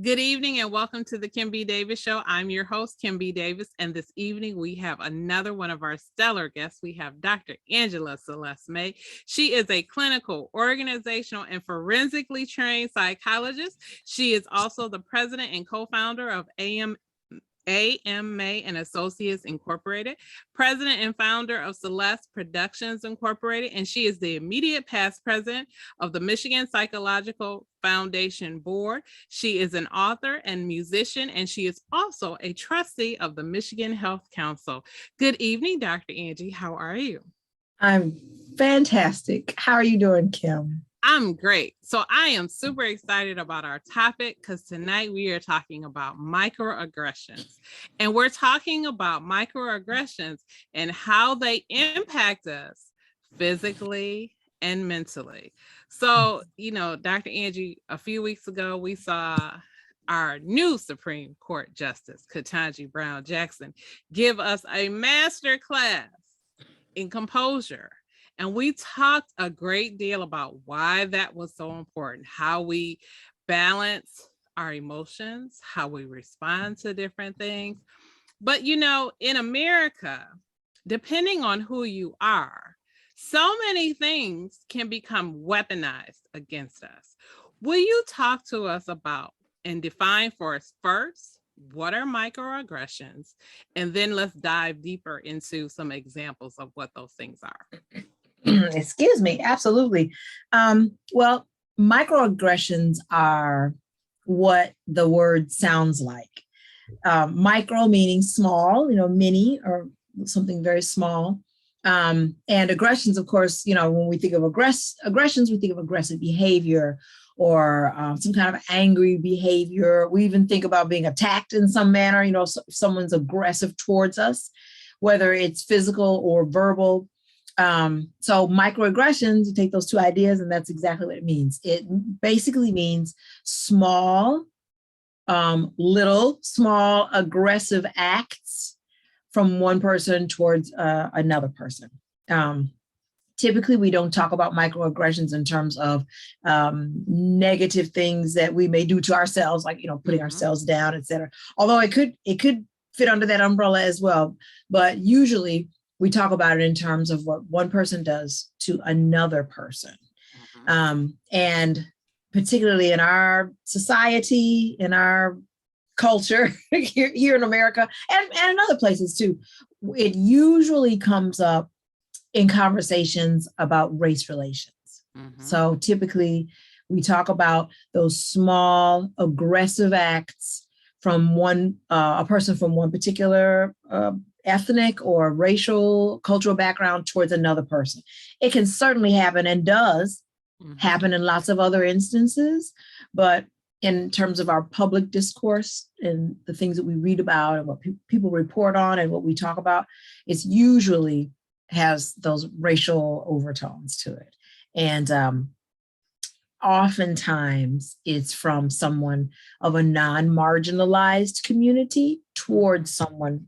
Good evening and welcome to the Kim B. Davis Show. I'm your host, Kim B. Davis, and this evening we have another one of our stellar guests. We have Dr. Angela Celeste May. She is a clinical, organizational, and forensically trained psychologist. She is also the president and co-founder of A.M. May and Associates Incorporated, president and founder of Celeste Productions Incorporated, and she is the immediate past president of the Michigan Psychological Foundation Board. She is an author and musician, and she is also a trustee of the Michigan Health Council. Good evening, Dr. Angie. How are you? I'm fantastic. How are you doing, Kim? I'm great. So I am super excited about our topic because tonight we are talking about microaggressions. And we're talking about microaggressions and how they impact us physically and mentally. So, Dr. Angie, a few weeks ago, we saw our new Supreme Court Justice, Ketanji Brown Jackson, give us a master class in composure. And we talked a great deal about why that was so important, how we balance our emotions, how we respond to different things. But, in America, depending on who you are, so many things can become weaponized against us. Will you talk to us about and define for us first, what are microaggressions? And then let's dive deeper into some examples of what those things are. Excuse me. Absolutely. Well, microaggressions are what the word sounds like. Micro meaning small, mini or something very small. And aggressions, of course, when we think of aggressions, we think of aggressive behavior or some kind of angry behavior. We even think about being attacked in some manner, if someone's aggressive towards us, whether it's physical or verbal. So microaggressions, you take those two ideas and that's exactly what it means. It basically means small aggressive acts from one person towards another person. Typically, we don't talk about microaggressions in terms of negative things that we may do to ourselves, like, putting ourselves down, et cetera. Although it could fit under that umbrella as well. But usually we talk about it in terms of what one person does to another person. And particularly in our society, in our culture here in America and in other places too, it usually comes up in conversations about race relations. So typically we talk about those small aggressive acts from a person from one particular ethnic or racial, cultural background towards another person. It can certainly happen and does happen in lots of other instances, but in terms of our public discourse and the things that we read about and what people report on and what we talk about, it's usually has those racial overtones to it. And oftentimes it's from someone of a non-marginalized community towards someone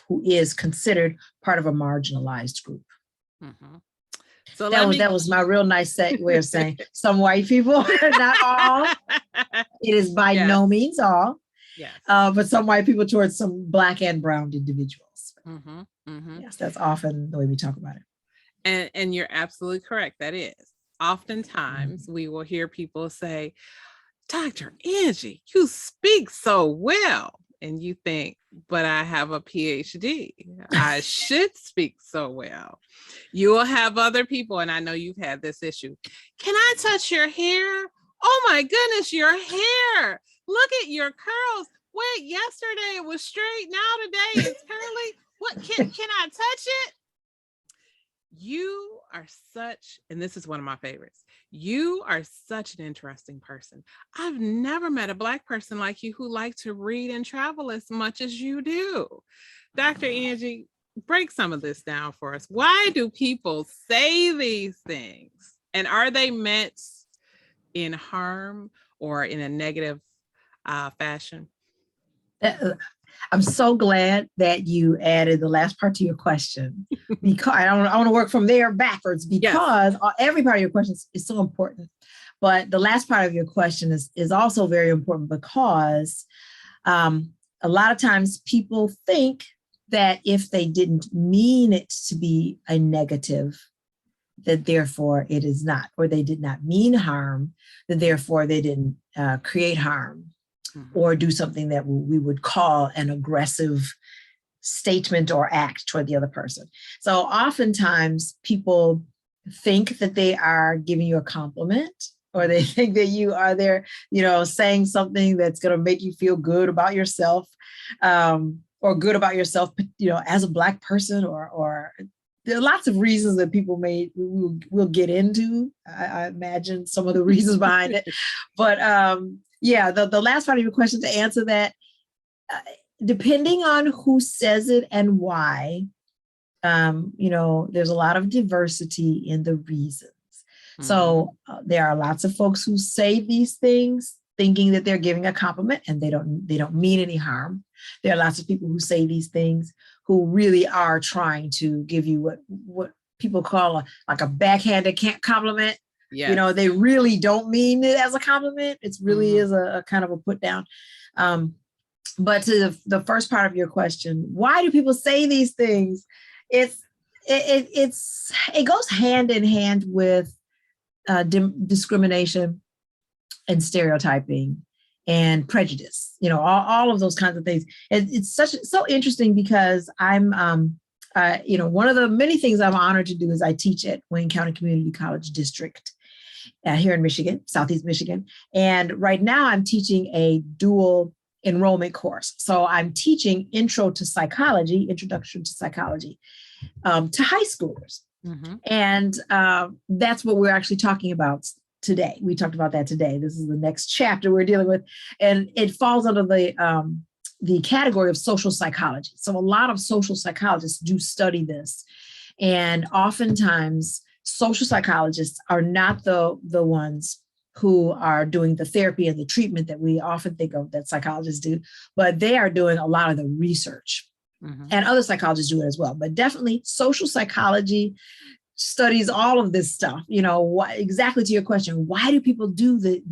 who is considered part of a marginalized group. So that was my real nice way of saying some white people, not all. It is by no means all, but some white people towards some Black and brown individuals. Yes, that's often the way we talk about it. And you're absolutely correct. That is. Oftentimes we will hear people say, Dr. Angie, you speak so well. And you think, but I have a PhD. I should speak so well. You will have other people, and I know you've had this issue. Can I touch your hair? Oh my goodness, your hair. Look at your curls. Wait, yesterday it was straight. Now today it's curly. What can I touch it? You are such, and this is one of my favorites, you are such an interesting person. I've never met a Black person like you who likes to read and travel as much as you do. Dr. Angie, break some of this down for us. Why do people say these things? And are they meant in harm or in a negative fashion? I'm so glad that you added the last part to your question, because I want to work from there backwards, because every part of your question is so important. But the last part of your question is also very important because a lot of times people think that if they didn't mean it to be a negative, that therefore it is not, or they did not mean harm, that therefore they didn't create harm or do something that we would call an aggressive statement or act toward the other person. So oftentimes people think that they are giving you a compliment, or they think that you are there, saying something that's going to make you feel good about yourself, or good about yourself, as a Black person, or there are lots of reasons that people will get into. I imagine some of the reasons behind it. But the last part of your question, to answer that, depending on who says it and why, there's a lot of diversity in the reasons. So there are lots of folks who say these things thinking that they're giving a compliment and they don't mean any harm. There are lots of people who say these things who really are trying to give you what people call a backhanded compliment. Yes. They really don't mean it as a compliment. It really is a kind of a put down. But to the first part of your question, why do people say these things? It goes hand in hand with discrimination and stereotyping and prejudice, all of those kinds of things. It's so interesting because I'm, one of the many things I'm honored to do is I teach at Wayne County Community College District here in Michigan, Southeast Michigan. And right now I'm teaching a dual enrollment course. So I'm teaching Introduction to Psychology to high schoolers. And that's what we're actually talking about today. We talked about that today. This is the next chapter we're dealing with. And it falls under the category of social psychology. So a lot of social psychologists do study this. And oftentimes social psychologists are not the ones who are doing the therapy and the treatment that we often think of that psychologists do, but they are doing a lot of the research. And other psychologists do it as well. But definitely social psychology studies all of this stuff. Exactly to your question, why do people do the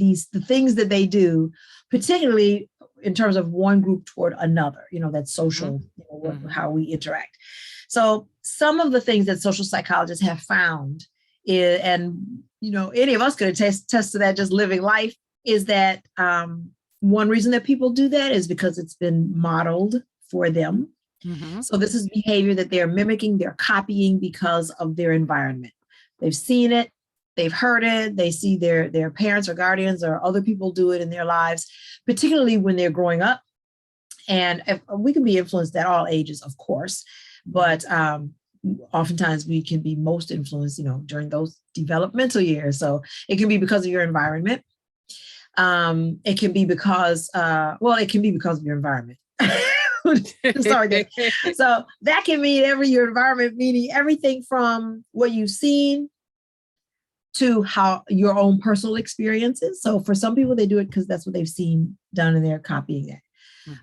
things that they do, particularly in terms of one group toward another, that social, how we interact. So some of the things that social psychologists have found is, and any of us could attest to that just living life, is that one reason that people do that is because it's been modeled for them. So this is behavior that they're mimicking, they're copying because of their environment. They've seen it, they've heard it, they see their parents or guardians or other people do it in their lives, particularly when they're growing up. And we can be influenced at all ages, of course, but oftentimes we can be most influenced, during those developmental years. So it can be because of your environment. It can be because of your environment. Sorry. So that can mean your environment, meaning everything from what you've seen to how your own personal experiences. So for some people, they do it because that's what they've seen done and they're copying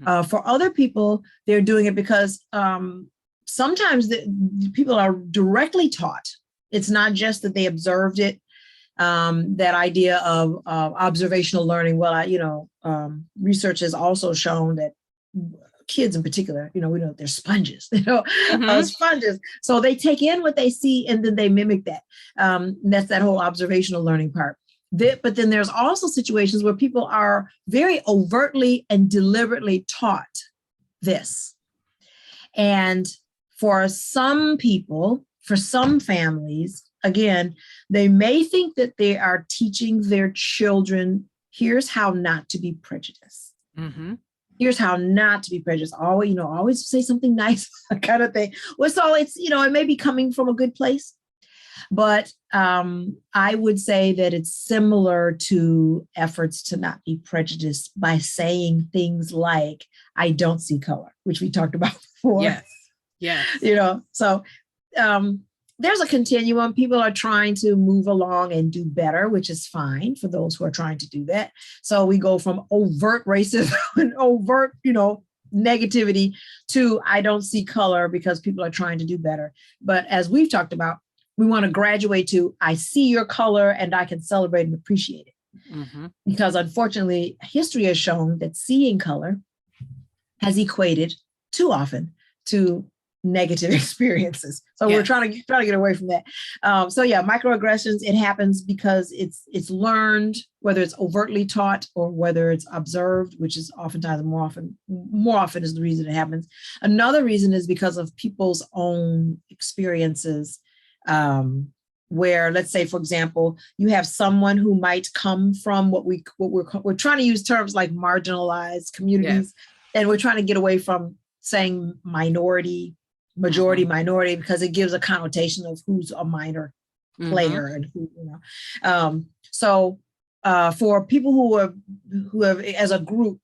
that. For other people, they're doing it because sometimes people are directly taught. It's not just that they observed it. That idea of observational learning. Well, research has also shown that kids in particular, we know they're sponges, sponges. So they take in what they see and then they mimic that. That's that whole observational learning part. But then there's also situations where people are very overtly and deliberately taught this. And for some people, for some families, again, they may think that they are teaching their children, here's how not to be prejudiced. Here's how not to be prejudiced. Always say something nice, kind of thing. Well, so it's, it may be coming from a good place, but I would say that it's similar to efforts to not be prejudiced by saying things like, I don't see color, which we talked about before. Yes. So there's a continuum. People are trying to move along and do better, which is fine for those who are trying to do that. So we go from overt racism and overt, negativity to I don't see color because people are trying to do better. But as we've talked about, we want to graduate to I see your color and I can celebrate and appreciate it. Because unfortunately, history has shown that seeing color has equated too often to negative experiences. So we're trying to get away from that. So yeah, microaggressions, it happens because it's learned, whether it's overtly taught or whether it's observed, which is oftentimes more often is the reason it happens. Another reason is because of people's own experiences, where, let's say, for example, you have someone who might come from what we're trying to use terms like marginalized communities, and we're trying to get away from saying majority minority, because it gives a connotation of who's a minor player and who, so for people who have as a group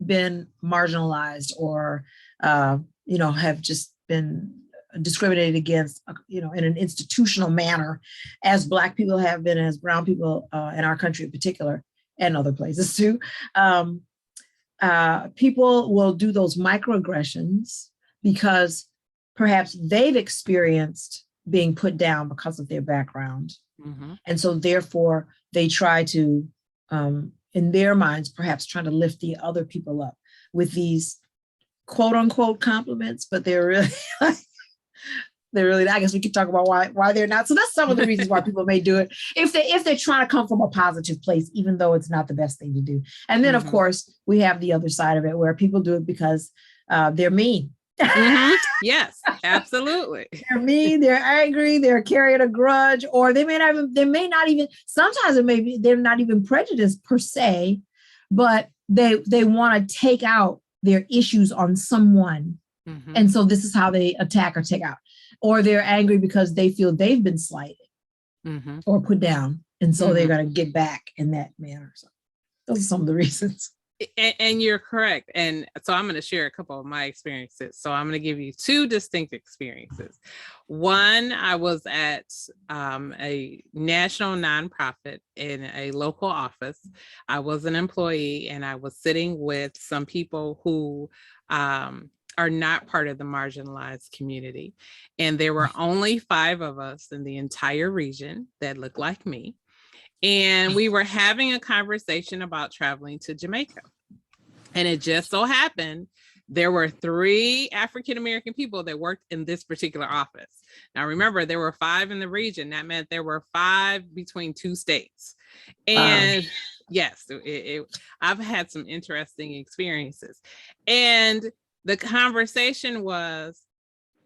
been marginalized or have just been discriminated against, in an institutional manner, as Black people have been, as brown people in our country in particular, and other places too, people will do those microaggressions because perhaps they've experienced being put down because of their background. And so therefore they try to, in their minds, perhaps trying to lift the other people up with these quote unquote compliments, but they're really, I guess we could talk about why they're not. So that's some of the reasons why people may do it if they're trying to come from a positive place, even though it's not the best thing to do. And then of course we have the other side of it where people do it because they're mean. Yes, absolutely. They're mean, they're angry, they're carrying a grudge, or they may not even, sometimes it may be, they're not even prejudiced per se, but they want to take out their issues on someone. And so this is how they attack or take out. Or they're angry because they feel they've been slighted or put down. And so they're going to get back in that manner. So those are some of the reasons. And you're correct. And so I'm going to share a couple of my experiences. So I'm going to give you two distinct experiences. One, I was at a national nonprofit in a local office. I was an employee and I was sitting with some people who are not part of the marginalized community. And there were only 5 of us in the entire region that looked like me. And we were having a conversation about traveling to Jamaica. And it just so happened there were 3 African-American people that worked in this particular office. Now, remember, there were 5 in the region. That meant there were 5 between 2 states. And yes, I've had some interesting experiences. And the conversation was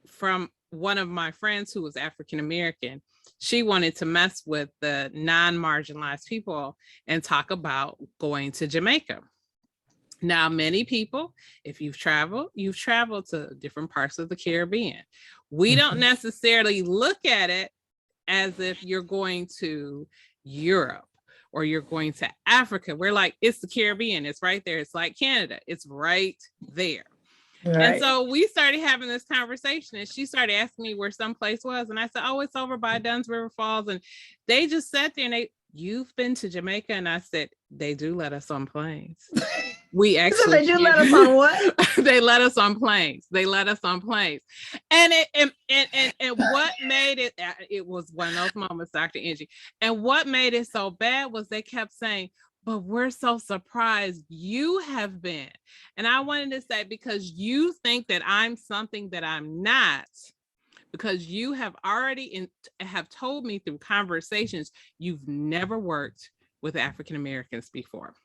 from one of my friends who was African-American. She wanted to mess with the non-marginalized people and talk about going to Jamaica. Now, many people, if you've traveled to different parts of the Caribbean. We don't necessarily look at it as if you're going to Europe or you're going to Africa. We're like, it's the Caribbean. It's right there. It's like Canada. It's right there. Right. And so we started having this conversation and she started asking me where some place was. And I said, oh, it's over by Dunn's River Falls. And they just sat there and you've been to Jamaica? And I said, they do let us on planes. We actually so they do let us on what? They let us on planes. They let us on planes. And what made it was one of those moments, Dr. Angie. And what made it so bad was they kept saying, but we're so surprised you have been. And I wanted to say, because you think that I'm something that I'm not, because you have already have told me through conversations, you've never worked with African Americans before.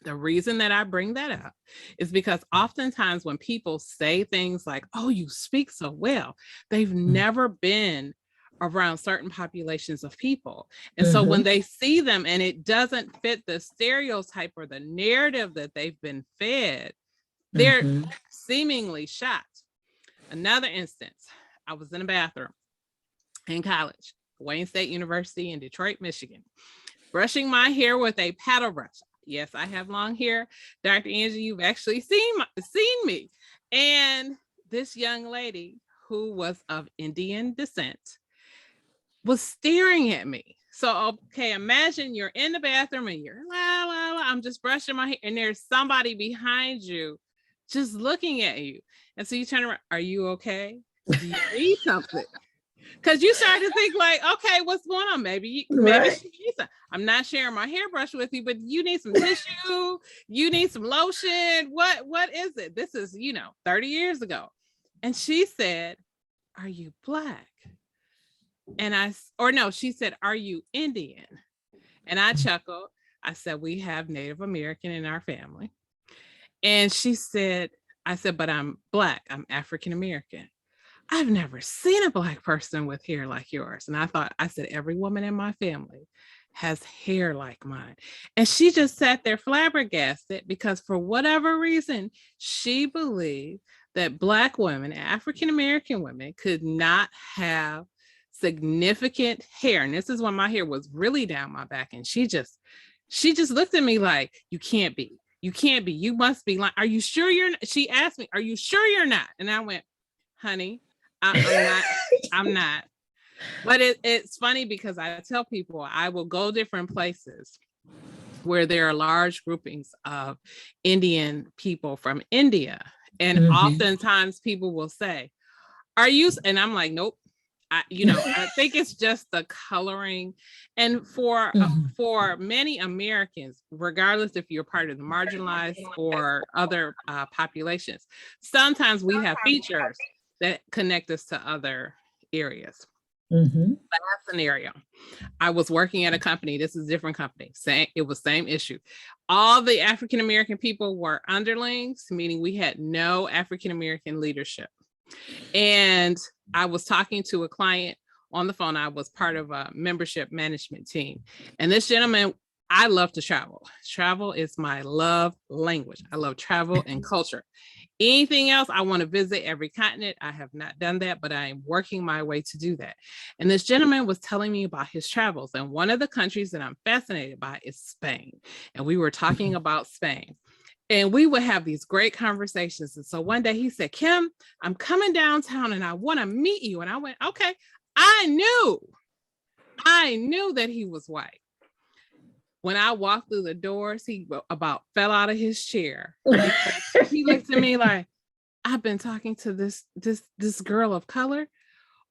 The reason that I bring that up is because oftentimes when people say things like, oh, you speak so well, they've never been around certain populations of people. And so when they see them and it doesn't fit the stereotype or the narrative that they've been fed, they're seemingly shocked. Another instance, I was in a bathroom in college, Wayne State University in Detroit, Michigan, brushing my hair with a paddle brush. Yes, I have long hair. Dr. Angie, you've actually seen me. And this young lady who was of Indian descent was staring at me. So, okay, imagine you're in the bathroom and you're la, la, la, I'm just brushing my hair and there's somebody behind you just looking at you. And so you turn around, are you okay? Do you need something? Because you start to think like, okay, what's going on? Maybe Right. she needs some. I'm not sharing my hairbrush with you, but you need some tissue. You need some lotion. What is it? This is, 30 years ago. And she said, are you Black? And she said, are you Indian? And I chuckled. I said, we have Native American in our family. And I said, but I'm Black. I'm African American. I've never seen a Black person with hair like yours. And I said, every woman in my family has hair like mine. And she just sat there flabbergasted because for whatever reason, she believed that Black women, African American women, could not have significant hair. And this is when my hair was really down my back. And she just looked at me like, you can't be. You must be like, are you sure you're not? She asked me, are you sure you're not? And I went, honey, I'm not. But it's funny because I tell people I will go different places where there are large groupings of Indian people from India. And oftentimes people will say, are you? And I'm like, nope. I think it's just the coloring. And for many Americans, regardless if you're part of the marginalized or other populations, sometimes we have features that connect us to other areas. Last scenario, I was working at a company. This is a different company. It was same issue. All the African American people were underlings, meaning we had no African American leadership. And I was talking to a client on the phone. I was part of a membership management team. And this gentleman, I love to travel. Travel is my love language. I love travel and culture. Anything else, I want to visit every continent. I have not done that, but I am working my way to do that. And this gentleman was telling me about his travels. And one of the countries that I'm fascinated by is Spain. And we were talking about Spain. And we would have these great conversations. And so one day he said, Kim, I'm coming downtown and I want to meet you. And I went, okay. I knew that he was white. When I walked through the doors, he about fell out of his chair. He looked at me like, I've been talking to this girl of color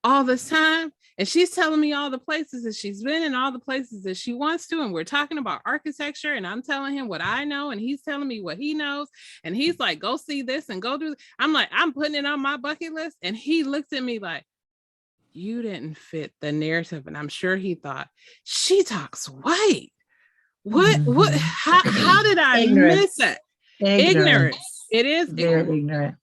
all this time. And she's telling me all the places that she's been and all the places that she wants to. And we're talking about architecture and I'm telling him what I know and he's telling me what he knows. And he's like, go see this and go do this. I'm like, I'm putting it on my bucket list. And he looked at me like, you didn't fit the narrative. And I'm sure he thought, she talks white. What, how did I miss it? Ignorance. It is very ignorant.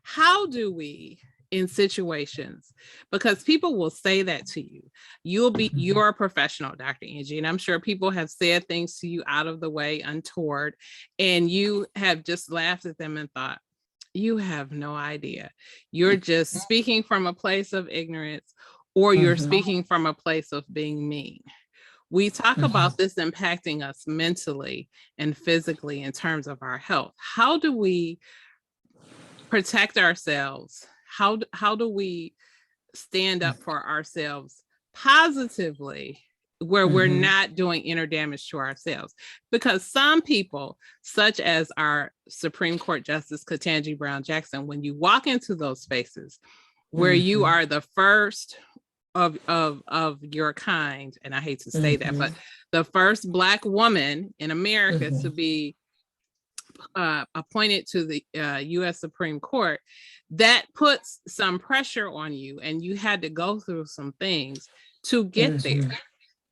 How do we, in situations, because people will say that to you, you're a professional, Dr. Angie, and I'm sure people have said things to you out of the way, untoward, and you have just laughed at them and thought, you have no idea. You're just speaking from a place of ignorance, or you're speaking from a place of being mean. We talk about this impacting us mentally and physically in terms of our health. How do we protect ourselves? How do we stand up for ourselves positively where we're not doing inner damage to ourselves? Because some people, such as our Supreme Court Justice Ketanji Brown Jackson, when you walk into those spaces where you are the first of your kind, and I hate to say that, but the first Black woman in America to be appointed to the U.S. Supreme Court, that puts some pressure on you, and you had to go through some things to get there,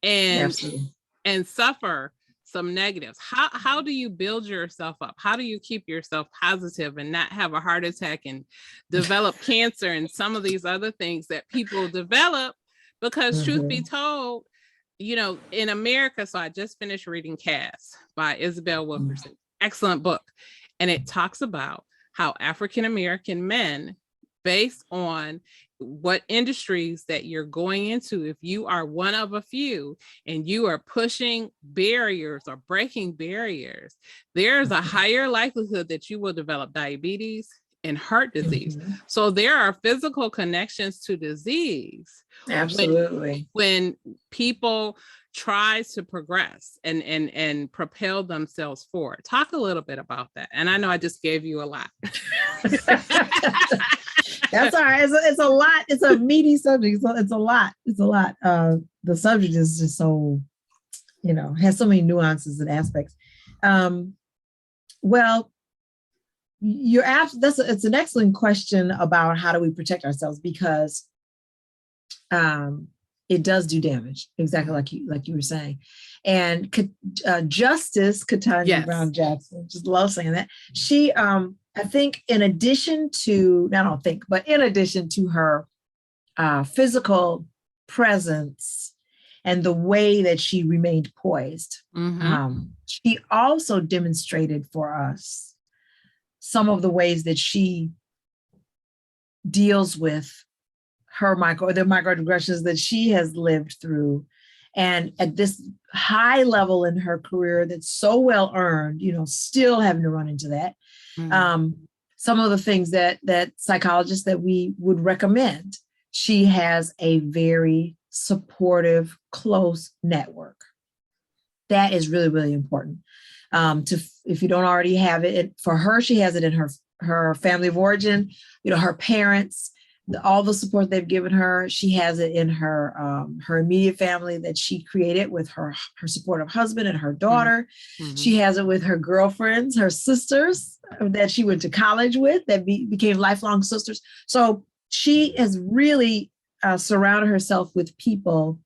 and suffer some negatives. How do you build yourself up? How do you keep yourself positive and not have a heart attack and develop cancer and some of these other things that people develop? Because truth be told, in America, so I just finished reading Caste by Isabel Wilkerson. Excellent book. And it talks about how African-American men, based on what industries that you're going into, if you are one of a few and you are pushing barriers or breaking barriers, there's a higher likelihood that you will develop diabetes and heart disease. So there are physical connections to disease. Absolutely. When people try to progress and propel themselves forward. Talk a little bit about that. And I know I just gave you a lot. That's all right. It's a lot. It's a meaty subject. So it's a lot. It's a lot. The subject is just so, has so many nuances and aspects. Well, it's an excellent question about how do we protect ourselves, because it does do damage, exactly like you were saying. And Justice Katanya Brown Jackson, just love saying that. She, I think, in addition to her physical presence and the way that she remained poised, she also demonstrated for us some of the ways that she deals with the microaggressions that she has lived through. And at this high level in her career that's so well earned, still having to run into that. Some of the things that psychologists that we would recommend, she has a very supportive, close network. That is really, really important. If you don't already have it, for her, she has it in her family of origin, her parents, all the support they've given her. She has it in her immediate family that she created with her supportive husband and her daughter. She has it with her girlfriends, her sisters that she went to college with that became lifelong sisters. So she has really surrounded herself with people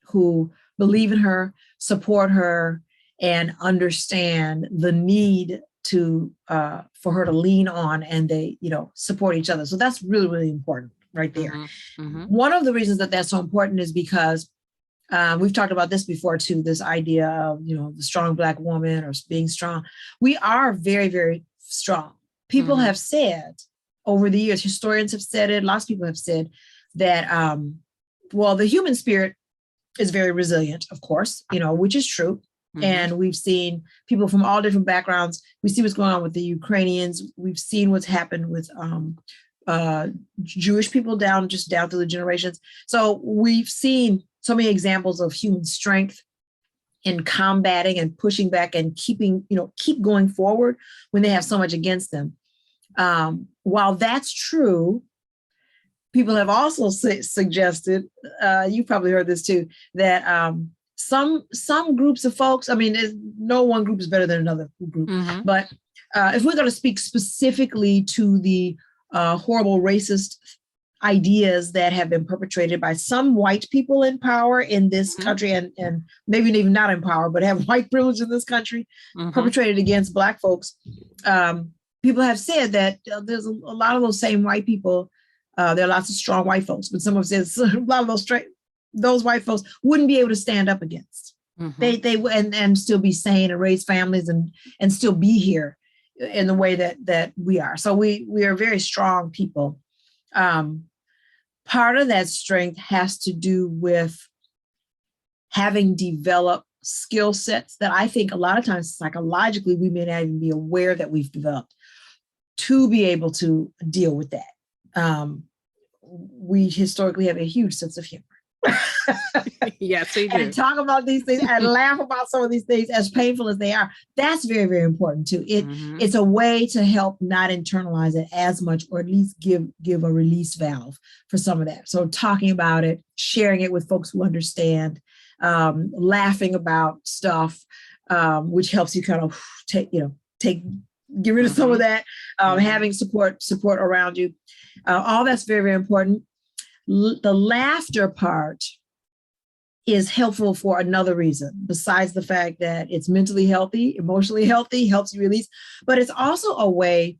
who believe in her, support her, and understand the need for her to lean on, and they, support each other. So that's really, really important right there. One of the reasons that that's so important is because we've talked about this before too, this idea of, the strong Black woman or being strong. We are very, very strong. People have said over the years, historians have said it, lots of people have said that, the human spirit is very resilient, of course, which is true. And we've seen people from all different backgrounds. We see what's going on with the Ukrainians. We've seen what's happened with Jewish people down through the generations. So we've seen so many examples of human strength in combating and pushing back and keep going forward when they have so much against them. While that's true, people have also suggested, you've probably heard this too, that some groups of folks, no one group is better than another group, but if we're going to speak specifically to the horrible racist ideas that have been perpetrated by some white people in power in this country, and maybe even not in power, but have white privilege in this country, perpetrated against Black folks, people have said that there's a lot of those same white people. There are lots of strong white folks, but some have said a lot of those white folks wouldn't be able to stand up against. They and still be sane and raise families and still be here in the way that we are. So we are very strong people. Part of that strength has to do with having developed skill sets that I think a lot of times psychologically we may not even be aware that we've developed to be able to deal with that. We historically have a huge sense of humor. Yes, we do. And talk about these things and laugh about some of these things, as painful as they are. That's very, very important too. It's a way to help not internalize it as much, or at least give a release valve for some of that. So talking about it, sharing it with folks who understand, laughing about stuff, which helps you kind of get rid of some of that, having support around you. All that's very, very important. The laughter part is helpful for another reason, besides the fact that it's mentally healthy, emotionally healthy, helps you release, but it's also a way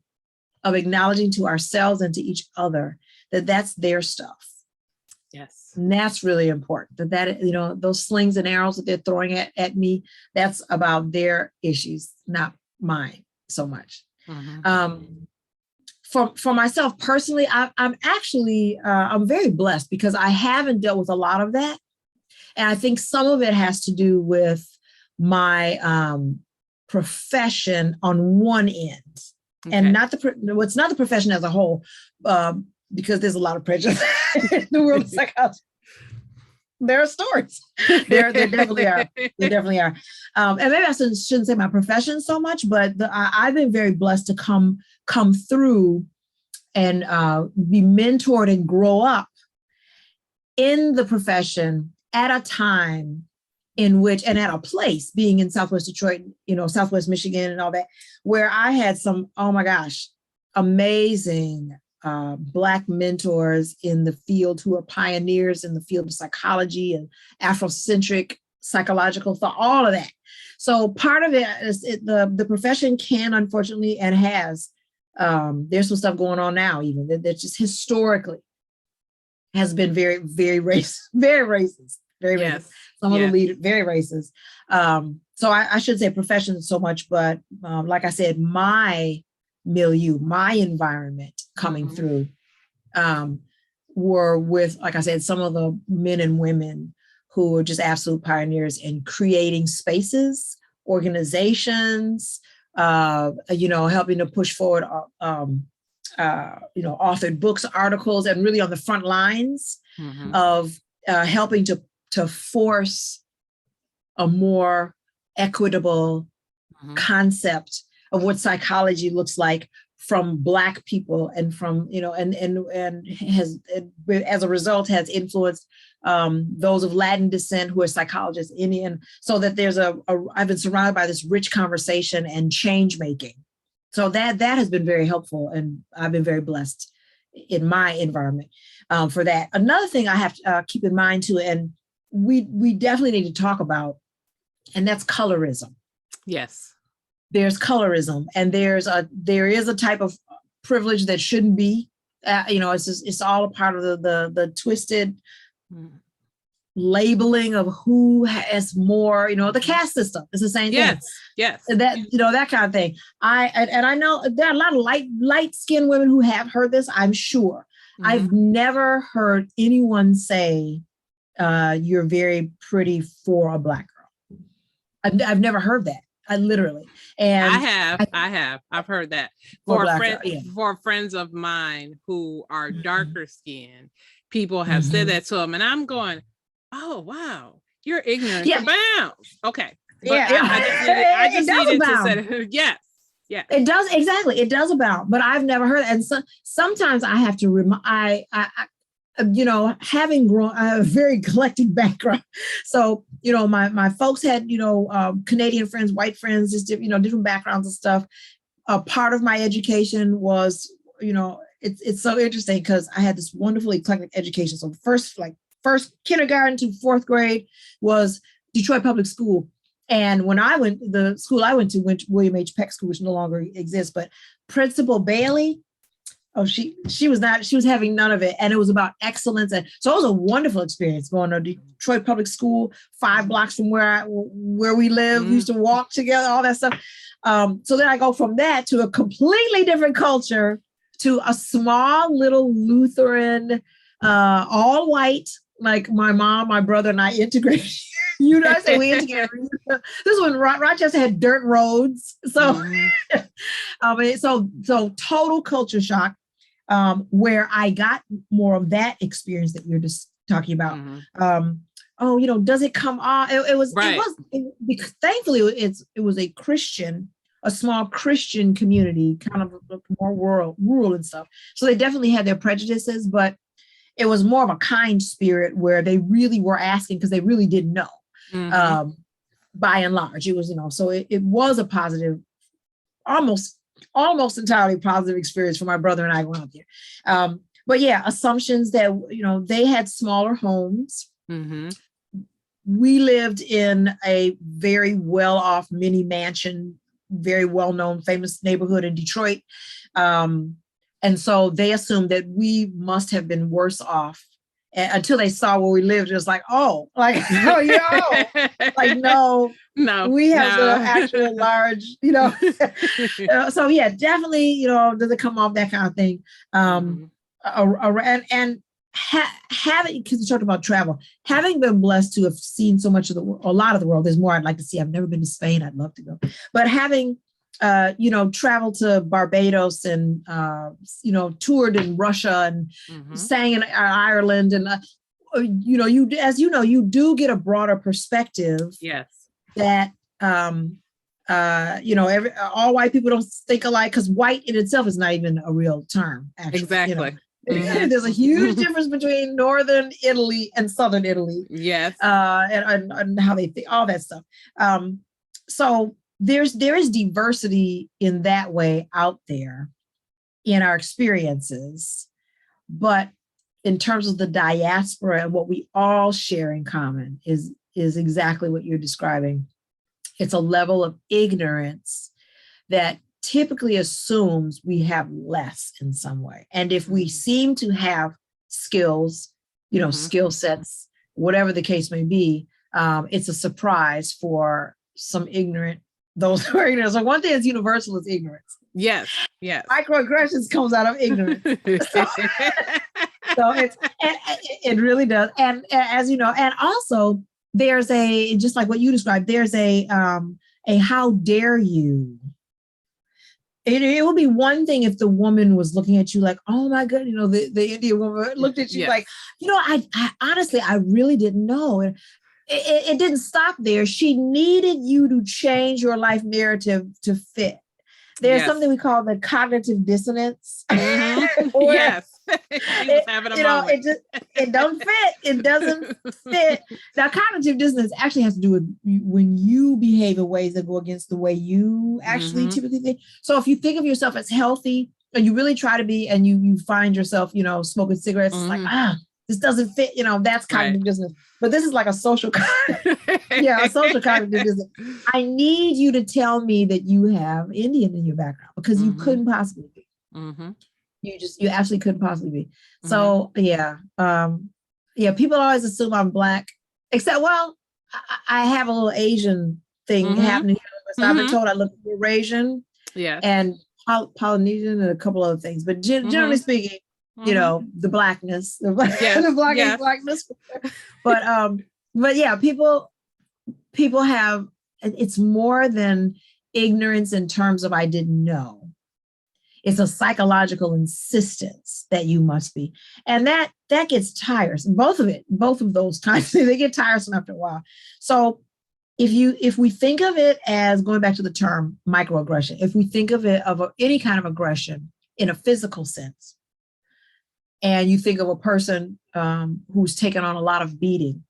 of acknowledging to ourselves and to each other that that's their stuff. Yes. And that's really important, that those slings and arrows that they're throwing at me, that's about their issues, not mine so much. For myself personally, I'm actually, I'm very blessed because I haven't dealt with a lot of that. And I think some of it has to do with my profession on one end, and not the profession as a whole, because there's a lot of prejudice in the world of psychology. There are stories. There definitely are. There definitely are. And maybe I shouldn't say my profession so much, but I've been very blessed to come through be mentored and grow up in the profession at a time in which, and at a place, being in Southwest Detroit, Southwest Michigan and all that, where I had some, oh my gosh, amazing Black mentors in the field who are pioneers in the field of psychology and Afrocentric psychological thought, all of that. So part of it is the profession can, unfortunately, and has, there's some stuff going on now even that just historically has been very, very racist, very racist, very racist. Some of the leaders, very racist. So I should say profession so much, but like I said, my milieu, my environment coming through were with, like I said, some of the men and women who were just absolute pioneers in creating spaces, organizations, helping to push forward, authored books, articles, and really on the front lines of helping to force a more equitable concept of what psychology looks like from Black people, and from, and has, as a result, has influenced those of Latin descent who are psychologists, Indian, so that there's I've been surrounded by this rich conversation and change making. So that has been very helpful, and I've been very blessed in my environment for that. Another thing I have to keep in mind too, and we definitely need to talk about, and that's colorism. Yes. There's colorism, and there is a type of privilege that shouldn't be. It's all a part of the twisted labeling of who has more. The caste system. It's the same thing. Yes. That that kind of thing. I know there are a lot of light skinned women who have heard this. I'm sure. I've never heard anyone say you're very pretty for a Black girl. I've never heard that. Literally. And I've heard that for friends of mine who are darker skinned, people have said that to them, and I'm going, oh wow, you're ignorant for bounds. Okay. But I just needed to say yes. Yeah, it does. Exactly. It does abound, but I've never heard that. And sometimes I have to having grown, I have a very eclectic background. So, my folks had, Canadian friends, white friends, just, different backgrounds and stuff. Part of my education was, it's so interesting because I had this wonderful eclectic education. So first kindergarten to fourth grade was Detroit Public School. And when the school I went to, William H. Peck School, which no longer exists, but Principal Bailey, she was having none of it. And it was about excellence. And so it was a wonderful experience going to Detroit Public School, 5 blocks from where we live. We used to walk together, all that stuff. So then I go from that to a completely different culture, to a small little Lutheran, all white, like my mom, my brother, and I integrated. I say we integrated. This is when Rochester had dirt roads. So, so total culture shock. Where I got more of that experience that you're just talking about. Does it come off? Because thankfully it was a small Christian community, kind of more rural and stuff. So they definitely had their prejudices, but it was more of a kind spirit where they really were asking because they really didn't know. By and large, it was, so it was a positive, almost entirely positive experience for my brother and I going up there. But yeah, assumptions that, they had smaller homes. We lived in a very well-off mini mansion, very well-known, famous neighborhood in Detroit. And so they assumed that we must have been worse off until they saw where we lived. It was like, no, we have the actual large, so yeah, definitely, does it come off, that kind of thing. Having, because you talked about travel, having been blessed to have seen so much of a lot of the world. There's more I'd like to see. I've never been to Spain. I'd love to go, but having traveled to Barbados and, toured in Russia and sang in Ireland. And, you do get a broader perspective. Yes. That all white people don't think alike, because white in itself is not even a real term, actually. Exactly. Mm-hmm. There's a huge difference between Northern Italy and Southern Italy. Yes. And how they think, all that stuff. So there is diversity in that way out there in our experiences, but in terms of the diaspora and what we all share in common is exactly what you're describing. It's a level of ignorance that typically assumes we have less in some way. And if we seem to have skills, skill sets, whatever the case may be, it's a surprise for some those who are ignorant. So one thing that's universal is ignorance. Yes. Yes. Microaggressions comes out of ignorance. So it really does. And as you know, and also there's just like what you described, there's a how dare you. It would be one thing if the woman was looking at you like, oh my God, the Indian woman looked at you like, I honestly, I really didn't know. And it didn't stop there. She needed you to change your life narrative to fit. There's something we call the cognitive dissonance. Mm-hmm. Yes. It don't fit. It doesn't fit. Now, cognitive dissonance actually has to do with when you behave in ways that go against the way you actually typically think. So if you think of yourself as healthy and you really try to be, and you find yourself, smoking cigarettes, it's like, this doesn't fit, that's cognitive dissonance. But this is like a social cognitive dissonance. I need you to tell me that you have Indian in your background, because you couldn't possibly be. You absolutely couldn't possibly be. So people always assume I'm Black, except, I have a little Asian thing happening here. So I've been told I look Eurasian and Polynesian and a couple other things. But generally speaking, the Blackness, the Blackness. But yeah, people have, it's more than ignorance in terms of I didn't know. It's a psychological insistence that you must be. And that gets tiresome. Both of those kinds, they get tiresome after a while. So if we think of it as, going back to the term microaggression, if we think of it of any kind of aggression in a physical sense, and you think of a person who's taken on a lot of beating,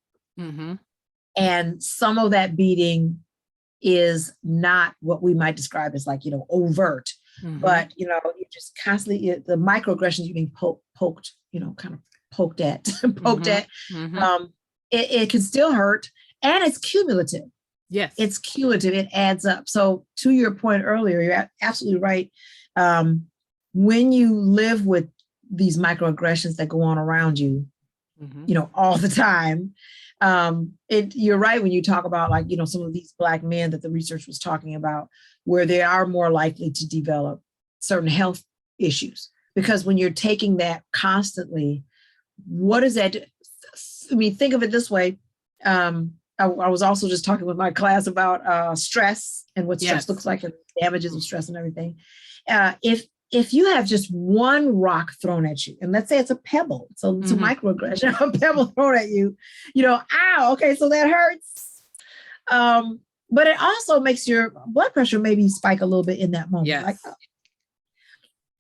and some of that beating is not what we might describe as like, overt, but, you just constantly, the microaggressions you're being poked, kind of poked at, it can still hurt, and it's cumulative. Yes. It's cumulative. It adds up. So to your point earlier, you're absolutely right. When you live with these microaggressions that go on around you, all the time, you're right when you talk about, like, some of these Black men that the research was talking about, where they are more likely to develop certain health issues, because when you're taking that constantly, what does that do? I mean, think of it this way. I was also just talking with my class about stress and what stress looks like, and damages of stress and everything. If you have just one rock thrown at you, and let's say it's a pebble, so it's a microaggression, a pebble thrown at you, ow, okay, so that hurts. But it also makes your blood pressure maybe spike a little bit in that moment. Yes.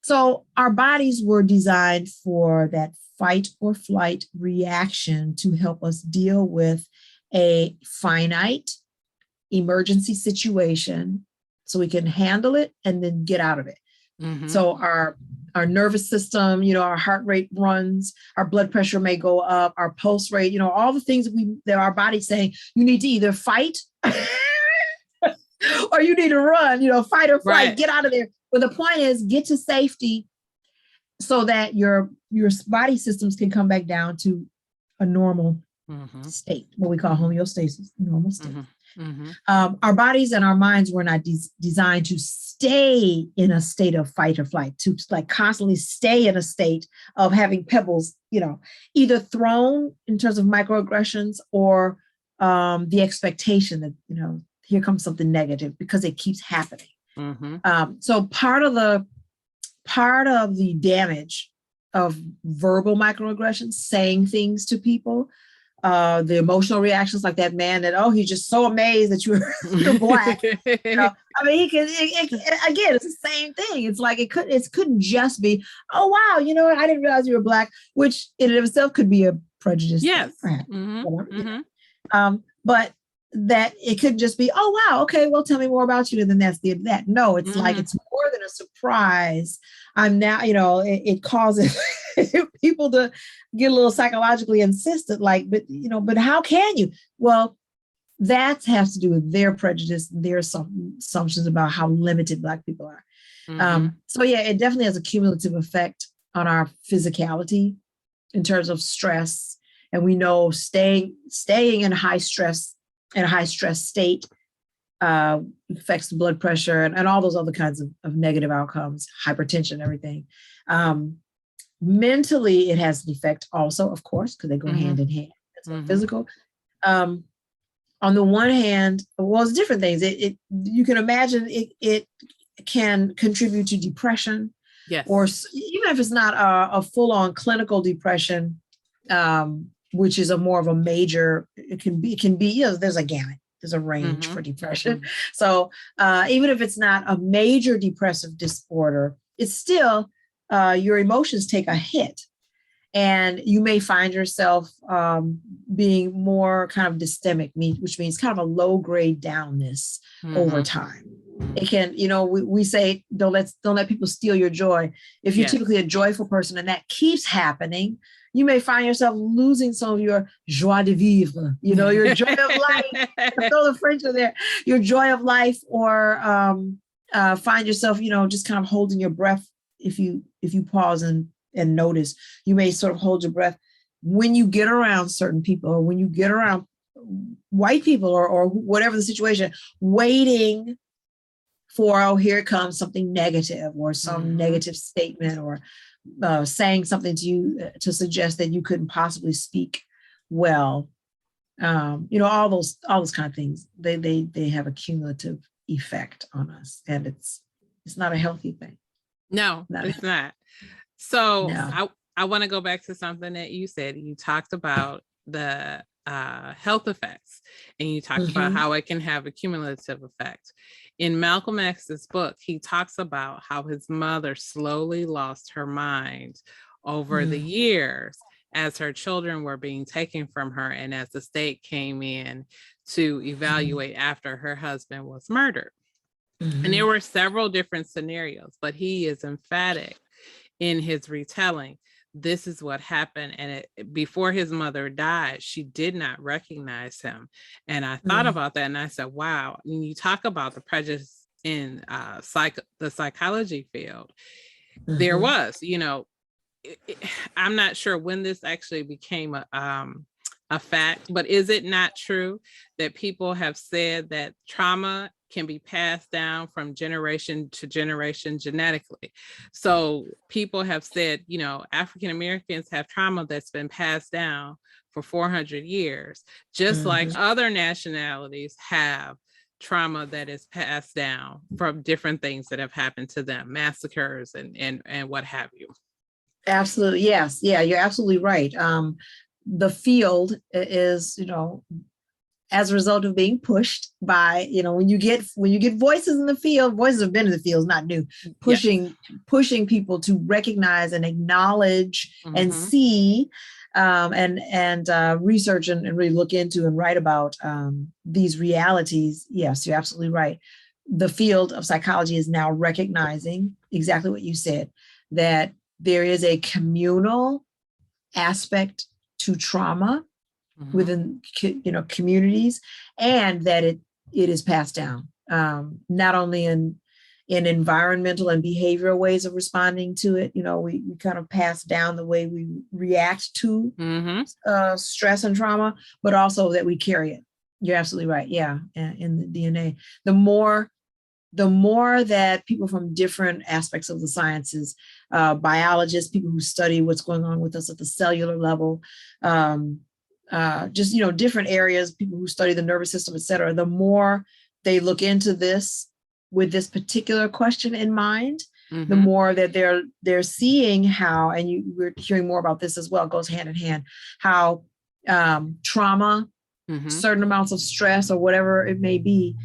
So our bodies were designed for that fight or flight reaction to help us deal with a finite emergency situation so we can handle it and then get out of it. So our nervous system, our heart rate runs, our blood pressure may go up, our pulse rate, all the things that our body's saying, you need to either fight or you need to run, fight or flight, get out of there. But the point is, get to safety so that your body systems can come back down to a normal state, what we call homeostasis, normal state. Our bodies and our minds were not designed to stay in a state of fight or flight, to like constantly stay in a state of having pebbles, either thrown in terms of microaggressions, or the expectation that, here comes something negative, because it keeps happening. So part of the damage of verbal microaggressions, saying things to people, the emotional reactions, like that man that, oh, he's just so amazed that you're Black. I mean, again, it's the same thing. It's like, it couldn't just be, oh, wow, I didn't realize you were Black, which in and of itself could be a prejudice. Yes. Perhaps, but that it could just be, oh, wow, okay, well, tell me more about you. And then that's the end of that. No, it's like, it's more than a surprise. I'm now, it causes people to get a little psychologically insistent, like, but how can you? Well, that has to do with their prejudice, their assumptions about how limited Black people are. So yeah, it definitely has a cumulative effect on our physicality in terms of stress. And we know staying in a high stress state affects the blood pressure and all those other kinds of negative outcomes, hypertension, everything. Mentally, it has an effect also, of course, because they go hand in hand. It's physical. On the one hand, well, it's different things. You can imagine it can contribute to depression. Yes. Or even if it's not a full-on clinical depression, which is more of a major, it can be, there's a gamut, there's a range for depression. So even if it's not a major depressive disorder, it's still, your emotions take a hit, and you may find yourself being more kind of dystemic, which means kind of a low grade downness over time. It can, we say, don't let people steal your joy. If you're typically a joyful person and that keeps happening, you may find yourself losing some of your joie de vivre, your joy of life. Throw the French in there, your joy of life, or find yourself, just kind of holding your breath. If you pause and notice, you may sort of hold your breath when you get around certain people, or when you get around white people, or whatever the situation, waiting for, oh, here comes something negative, or some negative statement, or saying something to you to suggest that you couldn't possibly speak well. All those kind of things, they have a cumulative effect on us, and it's not a healthy thing. No, it's not. So I want to go back to something that you said. You talked about the health effects, and you talked about how it can have a cumulative effect. In Malcolm X's book, he talks about how his mother slowly lost her mind over the years as her children were being taken from her, and as the state came in to evaluate after her husband was murdered. And there were several different scenarios, but he is emphatic in his retelling. This is what happened. And before his mother died, she did not recognize him. And I thought about that, and I said, wow, when you talk about the prejudice in the psychology field, there was, I'm not sure when this actually became a fact, but is it not true that people have said that trauma can be passed down from generation to generation genetically? So people have said, African Americans have trauma that's been passed down for 400 years, just like other nationalities have trauma that is passed down from different things that have happened to them, massacres and what have you. Absolutely. Yes. Yeah, you're absolutely right. The field is, as a result of being pushed by, when you get voices in the field, voices have been in the field, is not new, pushing people to recognize and acknowledge and see and research and really look into and write about these realities. Yes, you're absolutely right. The field of psychology is now recognizing exactly what you said, that there is a communal aspect to trauma within communities, and that it is passed down, not only in environmental and behavioral ways of responding to it. We kind of pass down the way we react to stress and trauma, but also that we carry it. You're absolutely right. Yeah, in the DNA. The more that people from different aspects of the sciences, biologists, people who study what's going on with us at the cellular level, different areas, people who study the nervous system, et cetera, the more they look into this with this particular question in mind, the more that they're seeing how, and we're hearing more about this as well, it goes hand in hand, how trauma, certain amounts of stress or whatever it may be,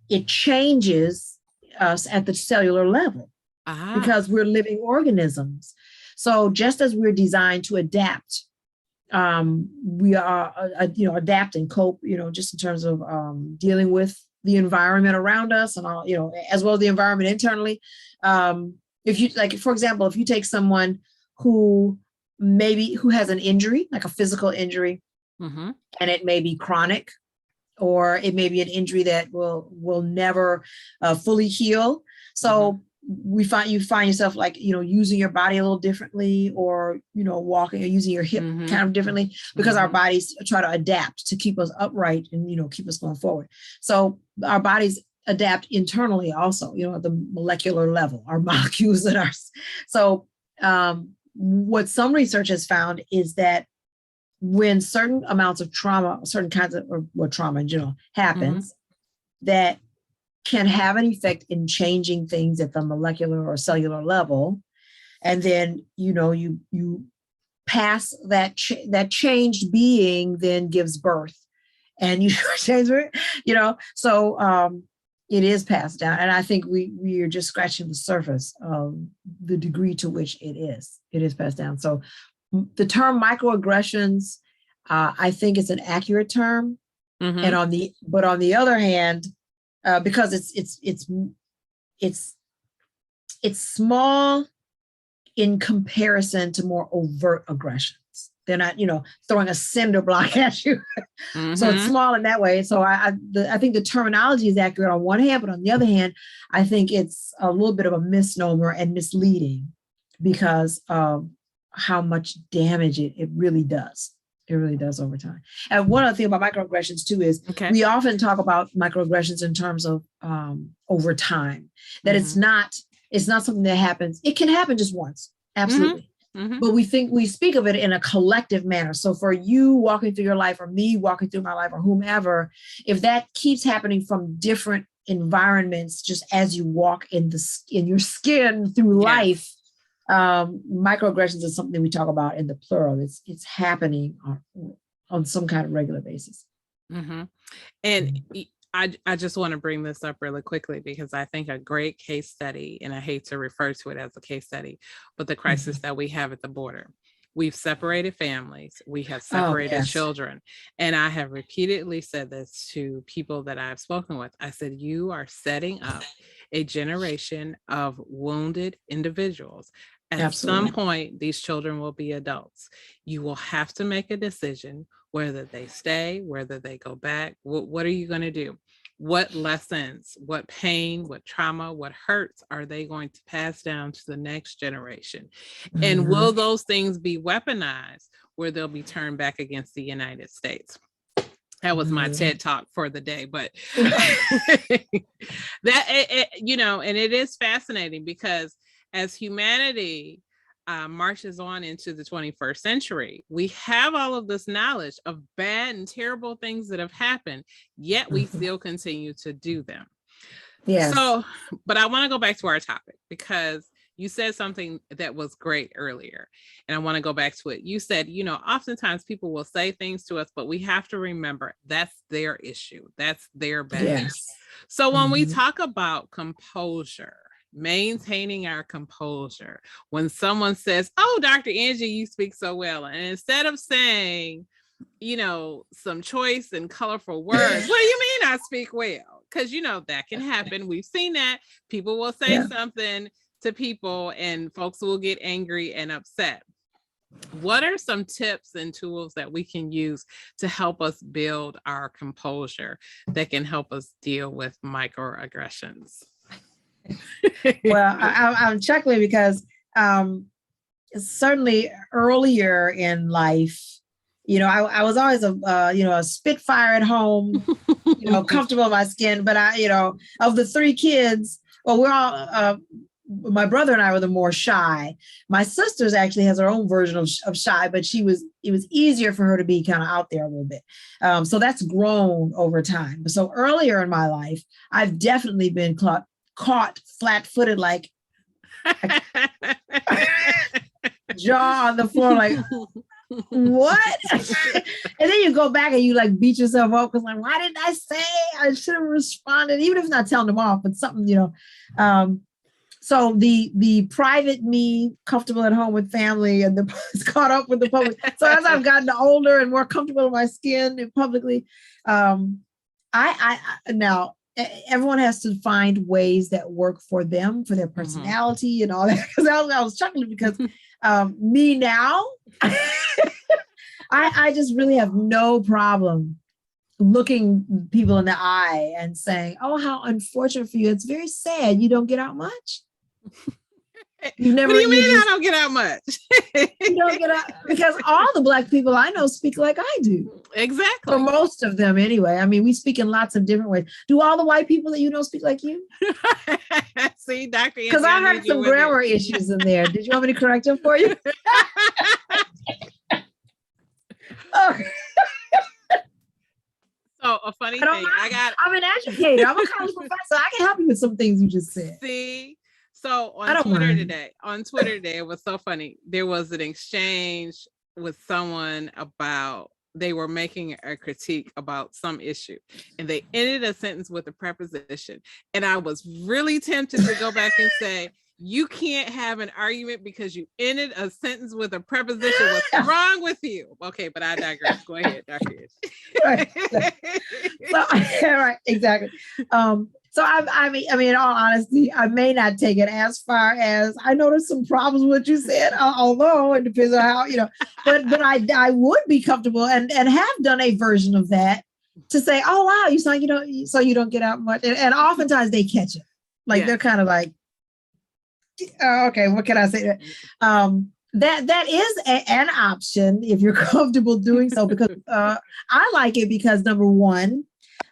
it changes us at the cellular level because we're living organisms. So just as we're designed to adapt, we are, adapt and cope, just in terms of dealing with the environment around us and all, as well as the environment internally. If you, like, for example, if you take someone who has an injury, like a physical injury, and it may be chronic, or it may be an injury that will never fully heal. So you find yourself like, using your body a little differently, or, walking or using your hip kind of differently, because our bodies try to adapt to keep us upright and, keep us going forward. So our bodies adapt internally also, at the molecular level, our molecules and ours. So what some research has found is that when certain amounts of trauma, certain kinds of, or trauma in general happens, that can have an effect in changing things at the molecular or cellular level. And then, you pass that changed being then gives birth, and you change it, so it is passed down. And I think we are just scratching the surface of the degree to which it is passed down. So the term microaggressions, I think it's an accurate term. And on the other hand, because it's small in comparison to more overt aggressions. They're not, throwing a cinder block at you. So it's small in that way. So I think the terminology is accurate on one hand, but on the other hand, I think it's a little bit of a misnomer and misleading because of how much damage it really does. It really does over time. And one other thing about microaggressions too is we often talk about microaggressions in terms of over time, that it's not something that happens. It can happen just once. Absolutely. But we speak of it in a collective manner. So for you walking through your life, or me walking through my life, or whomever, if that keeps happening from different environments, just as you walk in your skin through life, microaggressions is something we talk about in the plural. It's happening on some kind of regular basis. And I just want to bring this up really quickly, because I think a great case study, and I hate to refer to it as a case study, but the crisis that we have at the border. We've separated families. We have separated children. And I have repeatedly said this to people that I've spoken with. I said, you are setting up a generation of wounded individuals. At some point, these children will be adults. You will have to make a decision whether they stay, whether they go back. What are you going to do? What lessons, what pain, what trauma, what hurts are they going to pass down to the next generation? And will those things be weaponized where they'll be turned back against the United States? That was my TED talk for the day, but and it is fascinating, because as humanity marches on into the 21st century, we have all of this knowledge of bad and terrible things that have happened, yet we still continue to do them. So, but I want to go back to our topic, because you said something that was great earlier, and I want to go back to it. You said, oftentimes people will say things to us, but we have to remember that's their issue. That's their bad. So when we talk about composure, maintaining our composure, when someone says, oh, Dr. Angie, you speak so well, and instead of saying, some choice and colorful words, what do you mean I speak well? Because that can happen. We've seen that. People will say something to people and folks will get angry and upset. What are some tips and tools that we can use to help us build our composure that can help us deal with microaggressions? Well, I'm chuckling because certainly earlier in life, I was always a spitfire at home, comfortable in my skin. But of the three kids, well, we're all, my brother and I were the more shy. My sister's actually has her own version of shy, but it was easier for her to be kind of out there a little bit. So that's grown over time. So earlier in my life, I've definitely been caught flat-footed, like jaw on the floor, like what? And then you go back and you like beat yourself up because like, why didn't I say? I should have responded, even if it's not telling them off, but something, so the private me, comfortable at home with family, and is caught up with the public. So as I've gotten older and more comfortable in my skin and publicly, I now everyone has to find ways that work for them, for their personality and all that. Because I was chuckling because me now, I just really have no problem looking people in the eye and saying, "Oh, how unfortunate for you. It's very sad. You don't get out much." You never. What do you mean I don't get out much? You don't get out because all the Black people I know speak like I do. Exactly. For most of them, anyway. I mean, we speak in lots of different ways. Do all the white people that you know speak like you? See, Dr. Because I heard some grammar issues in there. Did you want me to correct them for you? Okay. So a funny thing, I'm an educator. I'm a college professor. I can help you with some things you just said. See, so on Twitter today, it was so funny. There was an exchange with someone about, they were making a critique about some issue and they ended a sentence with a preposition. And I was really tempted to go back and say, you can't have an argument because you ended a sentence with a preposition. What's wrong with you? Okay, but I digress. Go ahead, Dr. Right. Right, exactly. So I mean, in all honesty, I may not take it as far as I noticed some problems with what you said, although it depends on how, but I would be comfortable and have done a version of that to say, oh, wow, you sound, so you don't get out much. And oftentimes they catch it. Like they're kind of like, okay, what can I say? That is an option if you're comfortable doing so, because I like it because number one,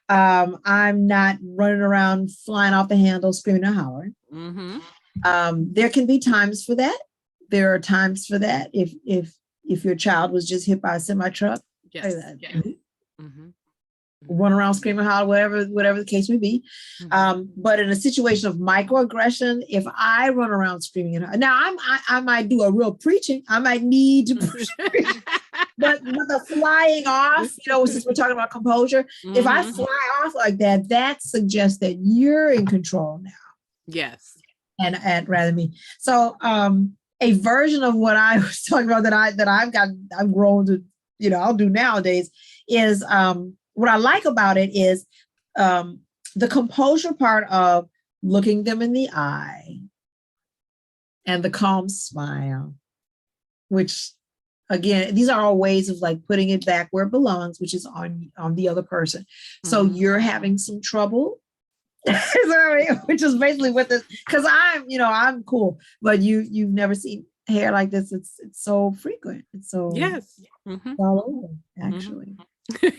I'm not running around flying off the handle, screaming and hollering. There can be times for that. There are times for that. If your child was just hit by a semi truck, run around screaming, holler, whatever the case may be. But in a situation of microaggression, if I run around screaming, now I might do a real preaching. I might need to preach. But the flying off, since we're talking about composure, if I fly off like that, that suggests that you're in control now. Yes. And rather me. So a version of what I was talking about that I've grown to, I'll do nowadays is what I like about it is the composure part of looking them in the eye and the calm smile, which again, these are all ways of like putting it back where it belongs, which is on the other person. So you're having some trouble, which is basically what this, because I'm cool, but you've never seen hair like this. It's so frequent. It's so all over, actually. So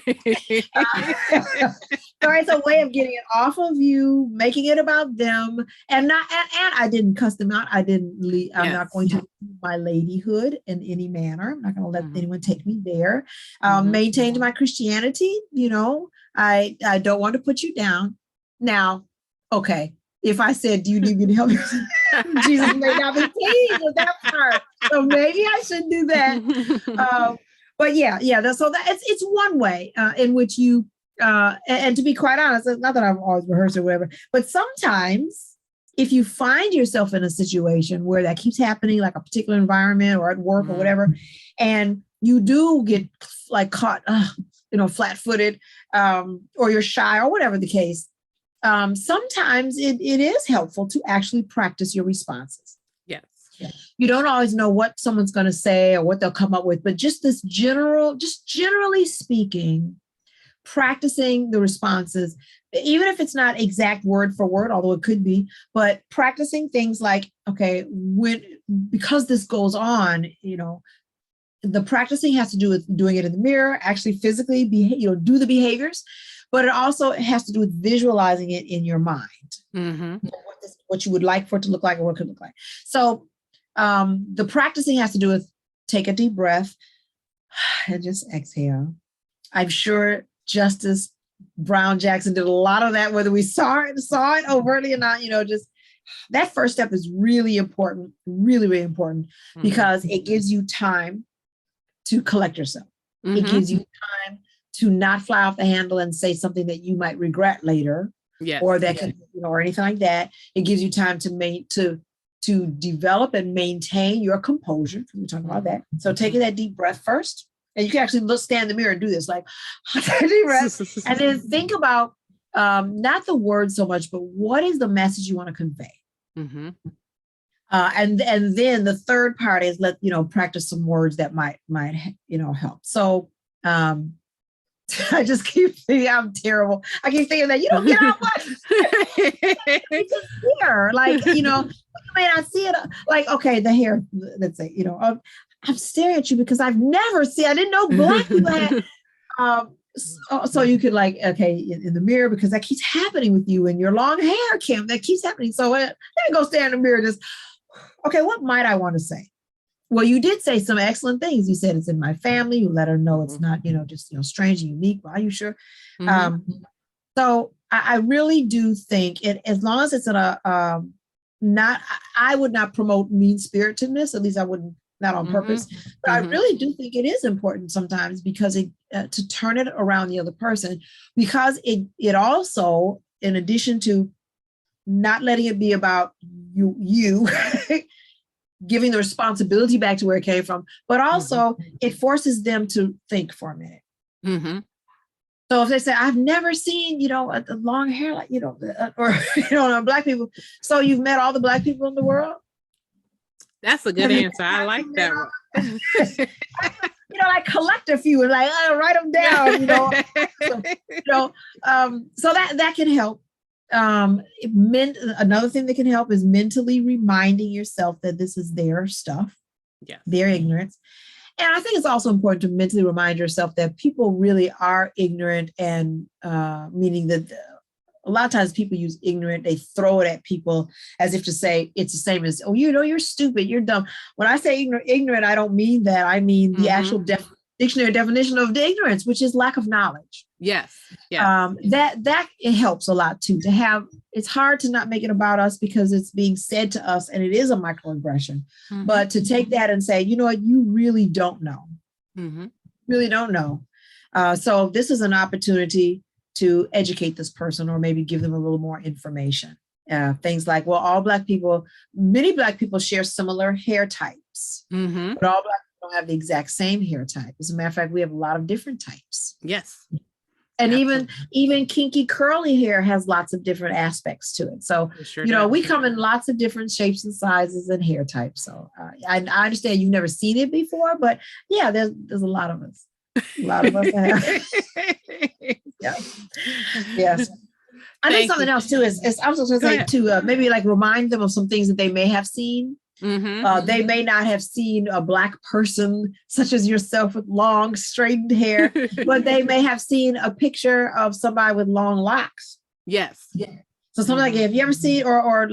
it's a way of getting it off of you, making it about them, and I didn't cuss them out. I'm not going to leave my ladyhood in any manner. I'm not going to let anyone take me there. Maintained my Christianity. I don't want to put you down. Now, okay, if I said, "Do you need me to help you?" Jesus may not be pleased with that part, so maybe I shouldn't do that. But so it's one way in which you, and to be quite honest, not that I've always rehearsed or whatever, but sometimes if you find yourself in a situation where that keeps happening, like a particular environment or at work or whatever, and you do get like caught, flat-footed, or you're shy or whatever the case, sometimes it is helpful to actually practice your responses. Yes. You don't always know what someone's going to say or what they'll come up with, but just generally speaking, practicing the responses, even if it's not exact word for word, although it could be, but practicing things like, okay, because this goes on, the practicing has to do with doing it in the mirror, actually physically do the behaviors, but it also has to do with visualizing it in your mind, what you would like for it to look like or what it could look like. So the practicing has to do with take a deep breath and just exhale. I'm sure Justice Brown Jackson did a lot of that, whether we saw it overtly or not, just that first step is really important, really, really important, because it gives you time to collect yourself. It Mhm. gives you time to not fly off the handle and say something that you might regret later, Yes. or that can, or anything like that. It gives you time to develop and maintain your composure. We're talking about that. So taking that deep breath first, and you can actually stand in the mirror and do this, like deep breath, and then think about not the words so much, but what is the message you want to convey. Mhm. And then the third part is practice some words that might help. So I just keep thinking I'm terrible. I keep thinking that you don't get out much. It's just here, like you may not see it. Like the hair. Let's say I'm staring at you because I've never seen. I didn't know Black people had. So you could in the mirror, because that keeps happening with you and your long hair, Kim. That keeps happening. So let me go stand in the mirror. Just what might I want to say? Well, you did say some excellent things. You said it's in my family. You let her know it's not, just, strange and unique. Are you sure? Mm-hmm. So I really do think as long as it's I would not promote mean-spiritedness. At least I wouldn't, not on purpose. But I really do think it is important sometimes, because to turn it around the other person, because it also, in addition to not letting it be about you giving the responsibility back to where it came from, but also it forces them to think for a minute. Mm-hmm. So if they say, I've never seen, a long hair, like, or Black people. So you've met all the Black people in the world? That's a good answer. I like that one. Like collect a few and write them down, so that can help. Another thing that can help is mentally reminding yourself that this is their stuff, their ignorance. And I think it's also important to mentally remind yourself that people really are ignorant, and meaning that a lot of times people use ignorant, they throw it at people as if to say it's the same as, you're stupid, you're dumb. When I say ignorant, I don't mean that. I mean the actual dictionary definition of the ignorance, which is lack of knowledge. Yes. That it helps a lot too, to have. It's hard to not make it about us because it's being said to us, and it is a microaggression. But to take that and say, you really don't know, really don't know. So this is an opportunity to educate this person, or maybe give them a little more information. Things like, many Black people share similar hair types, but all Black people don't have the exact same hair type. As a matter of fact, we have a lot of different types. Yes. And even kinky curly hair has lots of different aspects to it. So, we come in lots of different shapes and sizes and hair types. So I understand you've never seen it before, but yeah, there's a lot of us. A lot of us have. Yeah. Yes. I think something else too is I was going to say to maybe remind them of some things that they may have seen. They may not have seen a Black person such as yourself with long straightened hair, but they may have seen a picture of somebody with long locks. Yes. Yeah. So something like, have you ever seen or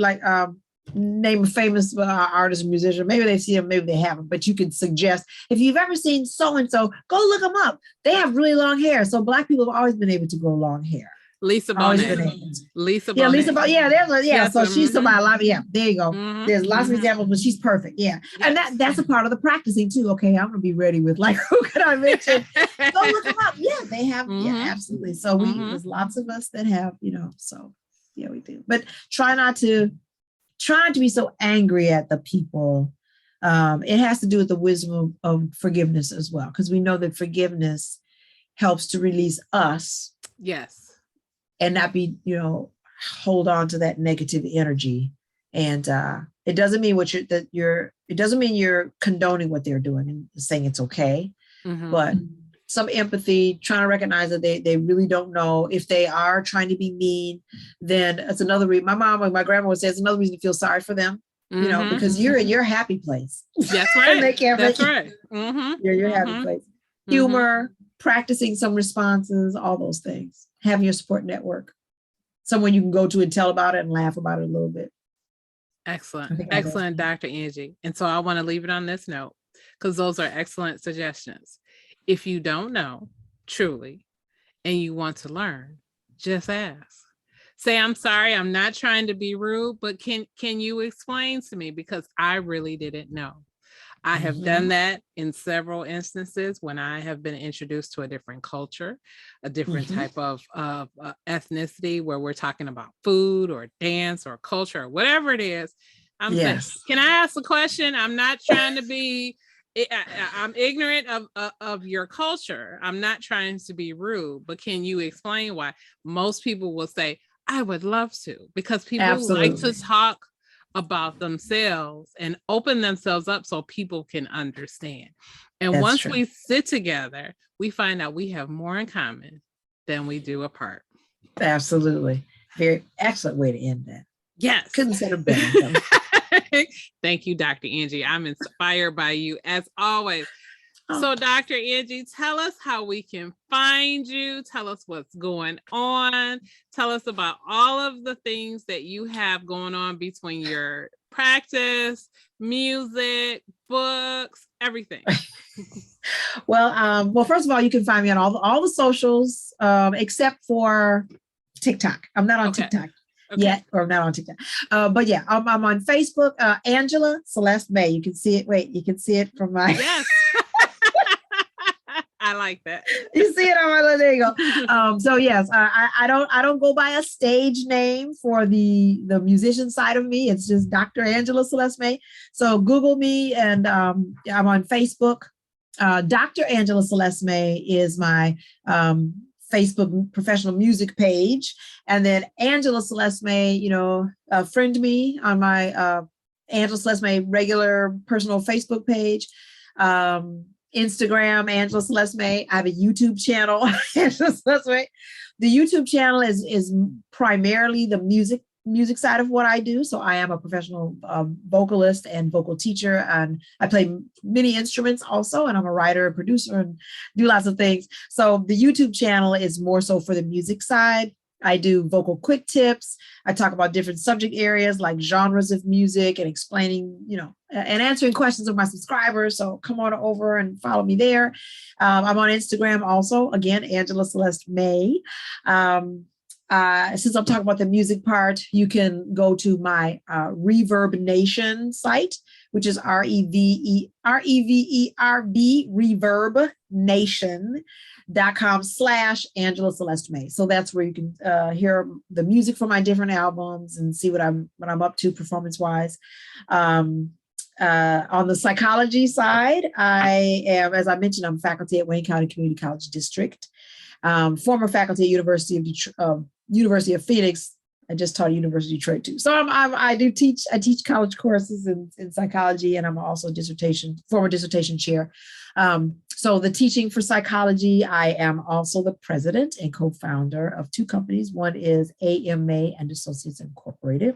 name a famous artist or musician? Maybe they've seen them, maybe they haven't, but you could suggest, if you've ever seen so-and-so, go look them up. They have really long hair. So Black people have always been able to grow long hair. Lisa Bonet. Lisa Bonet. Yeah, so she's somebody. Yeah, there you go. There's lots of examples, but she's perfect. Yeah, and that's a part of the practicing too. Okay, I'm gonna be ready with who could I mention? Go look them up. Yeah, they have. Yeah, absolutely. So there's lots of us that have. So yeah, we do. But try not to be so angry at the people. It has to do with the wisdom of forgiveness as well, because we know that forgiveness helps to release us. Yes. And not be, hold on to that negative energy. And it doesn't mean it doesn't mean you're condoning what they're doing and saying it's okay. But some empathy, trying to recognize that they really don't know. If they are trying to be mean, then it's another reason. My mom and my grandma would say it's another reason to feel sorry for them, because you're in your happy place. That's right. That's right. You're your happy place. Humor, practicing some responses, all those things. Having your support network, someone you can go to and tell about it and laugh about it a little bit. Excellent, Dr. Angie. And so I want to leave it on this note, because those are excellent suggestions. If you don't know truly and you want to learn, just ask. Say, I'm sorry, I'm not trying to be rude, but can you explain to me, because I really didn't know. I have done that in several instances when I have been introduced to a different culture, a different type of ethnicity, where we're talking about food or dance or culture or whatever it is. I'm saying, can I ask a question? I'm not trying to be, I'm ignorant of your culture. I'm not trying to be rude, but can you explain why? Most people will say, I would love to, because people like to talk about themselves and open themselves up so people can understand. And once we sit together, we find out we have more in common than we do apart. Absolutely. Very excellent way to end that. Yes. Couldn't say it better. Thank you, Dr. Angie. I'm inspired by you as always. So Dr. Angie, tell us how we can find you. Tell us what's going on. Tell us about all of the things that you have going on between your practice, music, books, everything. Well, first of all, you can find me on all the socials, except for TikTok. I'm not on TikTok yet, or I'm not on TikTok. But yeah, I'm on Facebook, Angela Celeste May. You can see it. Wait, you can see it from my... Yes. I like that. You see it on my little, there you go. So yes, I don't go by a stage name for the musician side of me. It's just Dr. Angela Celeste May. So Google me, and I'm on Facebook. Dr. Angela Celeste May is my Facebook professional music page, and then Angela Celeste May, friend me on my Angela Celeste May regular personal Facebook page. Instagram, Angela Celeste May. I have a YouTube channel, Angela Celeste May. The YouTube channel is primarily the music side of what I do. So I am a professional vocalist and vocal teacher, and I play many instruments also, and I'm a writer and producer and do lots of things. So the YouTube channel is more so for the music side. I do vocal quick tips. I talk about different subject areas like genres of music, and explaining, and answering questions of my subscribers. So come on over and follow me there. I'm on Instagram also, again, Angela Celeste May. Since I'm talking about the music part, you can go to my Reverb Nation site, which is REVERB, Reverb Nation.com/Angela Celeste May. So that's where you can hear the music from my different albums and see what I'm up to performance wise. On the psychology side, I am, as I mentioned, I'm faculty at Wayne County Community College District, former faculty at University of Phoenix. I just taught University of Detroit too. So I teach college courses in psychology, and I'm also former dissertation chair. So the teaching for psychology, I am also the president and co-founder of two companies. One is A.M. May and Associates Incorporated,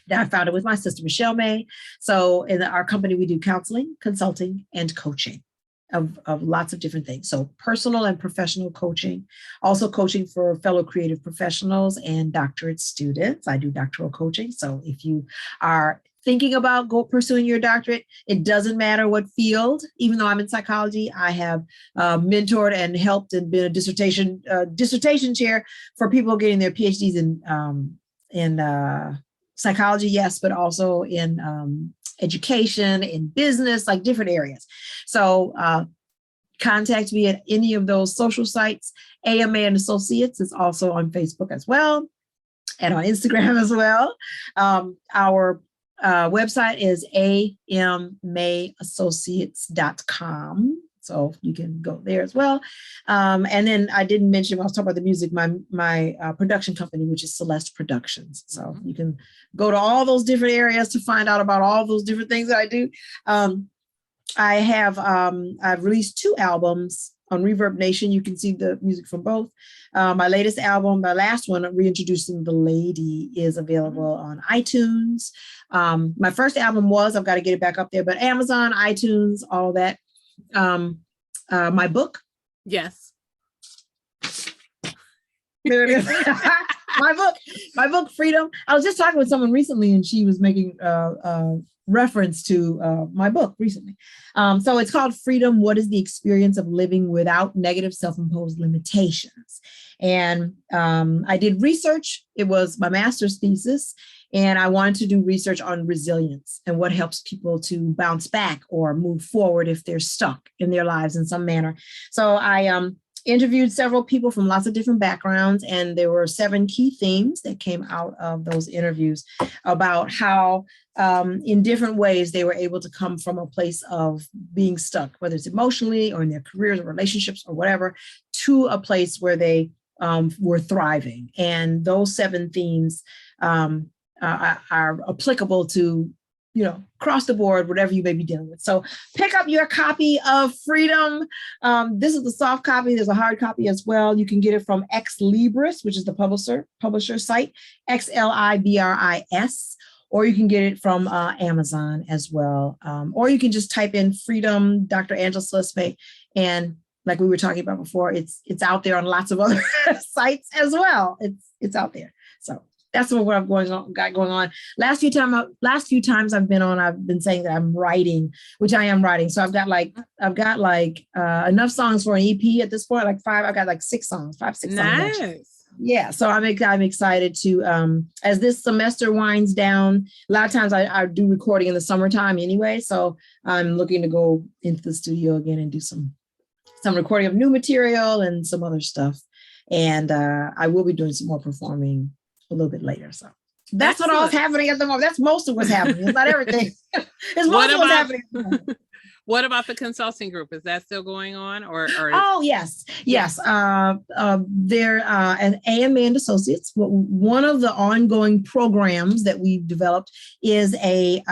that I founded with my sister, Michelle May. So in our company, we do counseling, consulting, and coaching of lots of different things. So personal and professional coaching, also coaching for fellow creative professionals and doctorate students. I do doctoral coaching. So if you are thinking about pursuing your doctorate, it doesn't matter what field. Even though I'm in psychology, I have mentored and helped and been a dissertation chair for people getting their PhDs in psychology, yes, but also in education, in business, like different areas. So contact me at any of those social sites. AMA and Associates is also on Facebook as well, and on Instagram as well. Our website is ammayassociates.com. So you can go there as well. And then I didn't mention, when I was talking about the music, my production company, which is Celeste Productions. So you can go to all those different areas to find out about all those different things that I do. I've released 2 albums on Reverb Nation. You can see the music from both. My latest album, my last one, Reintroducing the Lady, is available on iTunes. My first album I've got to get it back up there, but Amazon, iTunes, all that. My book. Yes. There it is. My book, Freedom. I was just talking with someone recently, and she was making reference to my book recently. So it's called Freedom: What is the Experience of Living Without Negative Self-Imposed Limitations? And I did research. It was my master's thesis, and I wanted to do research on resilience and what helps people to bounce back or move forward if they're stuck in their lives in some manner. So I interviewed several people from lots of different backgrounds, and there were 7 key themes that came out of those interviews about how in different ways they were able to come from a place of being stuck, whether it's emotionally or in their careers or relationships or whatever, to a place where they were thriving. And those 7 themes are applicable to, across the board, whatever you may be dealing with. So pick up your copy of Freedom. This is the soft copy. There's a hard copy as well. You can get it from Ex Libris, which is the publisher site, XLIBRIS, or you can get it from Amazon as well. Or you can just type in Freedom, Dr. Angela Celeste May, and like we were talking about before, it's out there on lots of other sites as well. It's out there. So that's what I've got going on. Last few times I've been on, I've been saying that I'm writing, which I am writing. So I've got enough songs for an EP at this point, like 5. I've got like 6 songs, 5, 6 songs. Nice. Yeah. So I'm excited to, as this semester winds down, a lot of times I do recording in the summertime anyway. So I'm looking to go into the studio again and do some recording of new material and some other stuff. And I will be doing some more performing a little bit later. So that's what all's happening at the moment. That's most of what's happening. It's not everything. It's most of what's happening. What about the consulting group? Is that still going on? Or Oh, yes. They're an A.M. and Associates. One of the ongoing programs that we've developed is thank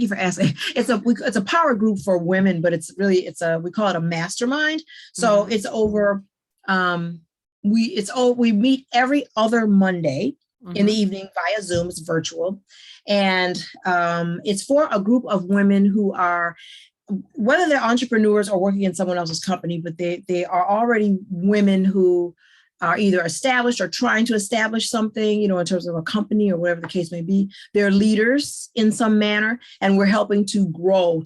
you for asking. It's a power group for women, but we call it a mastermind. So mm-hmm. It's over, we meet every other Monday mm-hmm. in the evening via Zoom. It's virtual. And it's for a group of women who are, whether they're entrepreneurs or working in someone else's company, but they are already women who are either established or trying to establish something, in terms of a company or whatever the case may be. They're leaders in some manner, and we're helping to grow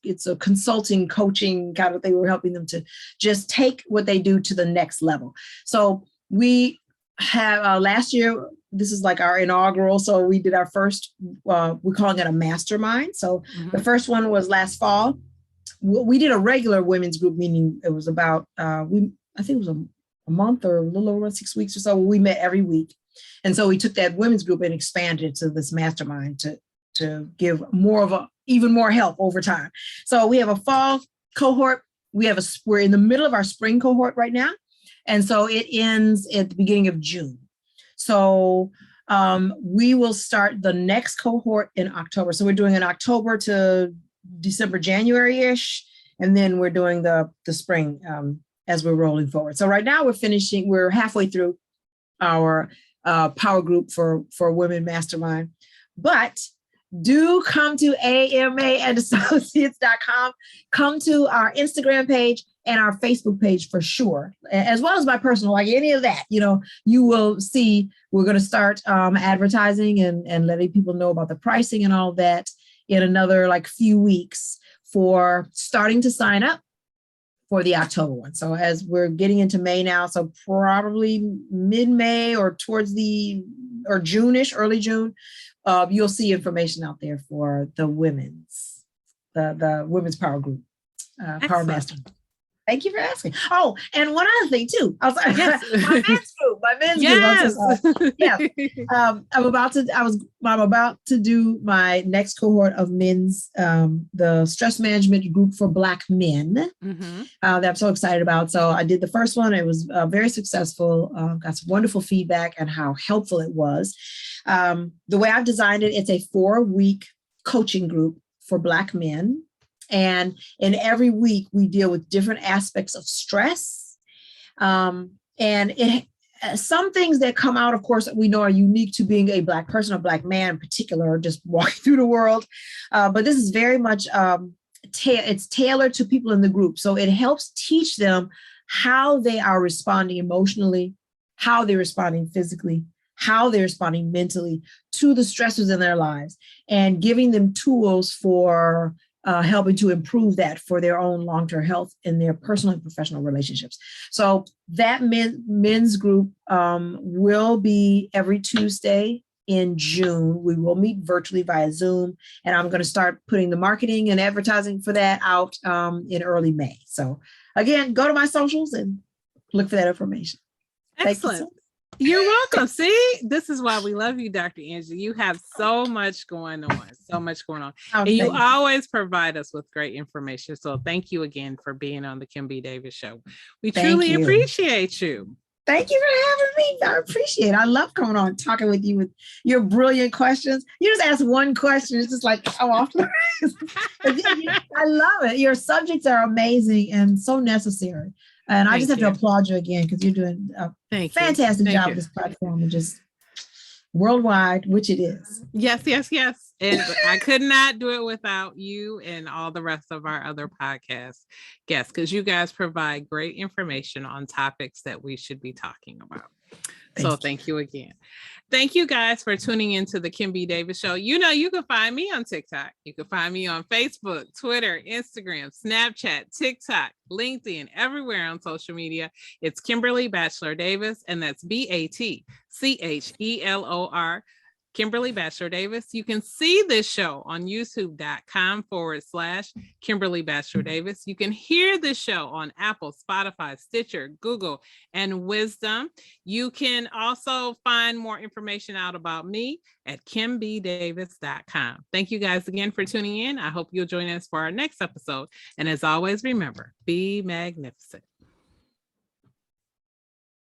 it's a consulting, coaching kind of thing. We're helping them to just take what they do to the next level. So we have last year, this is like our inaugural. So we did our first, we're calling it a mastermind. So mm-hmm. the first one was last fall. We did a regular women's group meeting. It was about, I think it was a month or a little over 6 weeks or so. We met every week. And so we took that women's group and expanded it to this mastermind to give even more help over time. So we have a fall cohort. We're in the middle of our spring cohort right now. And so it ends at the beginning of June. So we will start the next cohort in October. So we're doing an October to December, January-ish. And then we're doing the spring as we're rolling forward. So right now we're halfway through our power group for Women Mastermind. But do come to AMAandassociates.com. Come to our Instagram page and our Facebook page for sure, as well as my personal, like any of that, you will see we're going to start advertising and letting people know about the pricing and all that in another few weeks for starting to sign up for the October one. So as we're getting into May now, so probably mid-May or June-ish, early June, you'll see information out there for the women's power group, Power Master. Thank you for asking. Oh, and one other thing too. I was like, yes. my men's group. Yes. I'm about to do my next cohort of men's, the stress management group for Black men. Mm-hmm. That I'm so excited about. So I did the first one. It was very successful. Got some wonderful feedback and how helpful it was. The way I've designed it, it's a 4-week coaching group for Black men. And in every week, we deal with different aspects of stress. And some things that come out, of course, we know are unique to being a Black person, a Black man in particular, just walking through the world. But this is very much, it's tailored to people in the group. So it helps teach them how they are responding emotionally, how they're responding physically, how they're responding mentally to the stressors in their lives, and giving them tools for helping to improve that for their own long-term health in their personal and professional relationships. So that men's group will be every Tuesday in June. We will meet virtually via Zoom, and I'm going to start putting the marketing and advertising for that out in early May. So again, go to my socials and look for that information. Excellent. You're welcome. See, this is why we love you, Dr. Angela. You have so much going on, and you always provide us with great information. So thank you again for being on the Kim B. Davis Show. We truly appreciate you. Thank you for having me. I appreciate it. I love coming on and talking with you with your brilliant questions. You just ask one question. It's just like, oh, off the rails. I love it. Your subjects are amazing and so necessary. And I just have to applaud you again because you're doing a fantastic job with this platform and just worldwide, which it is. Yes. And I could not do it without you and all the rest of our other podcast guests, because you guys provide great information on topics that we should be talking about. Thank you again. Thank you guys for tuning into the Kim B. Davis Show. You know, you can find me on TikTok. You can find me on Facebook, Twitter, Instagram, Snapchat, TikTok, LinkedIn, everywhere on social media. It's Kimberly Batchelor Davis, and that's BATCHELOR. Kimberly Batchelor Davis. You can see this show on youtube.com/Kimberly Batchelor Davis. You can hear this show on Apple, Spotify, Stitcher, Google, and Wisdom. You can also find more information out about me at kimbdavis.com. Thank you guys again for tuning in. I hope you'll join us for our next episode. And as always, remember, be magnificent.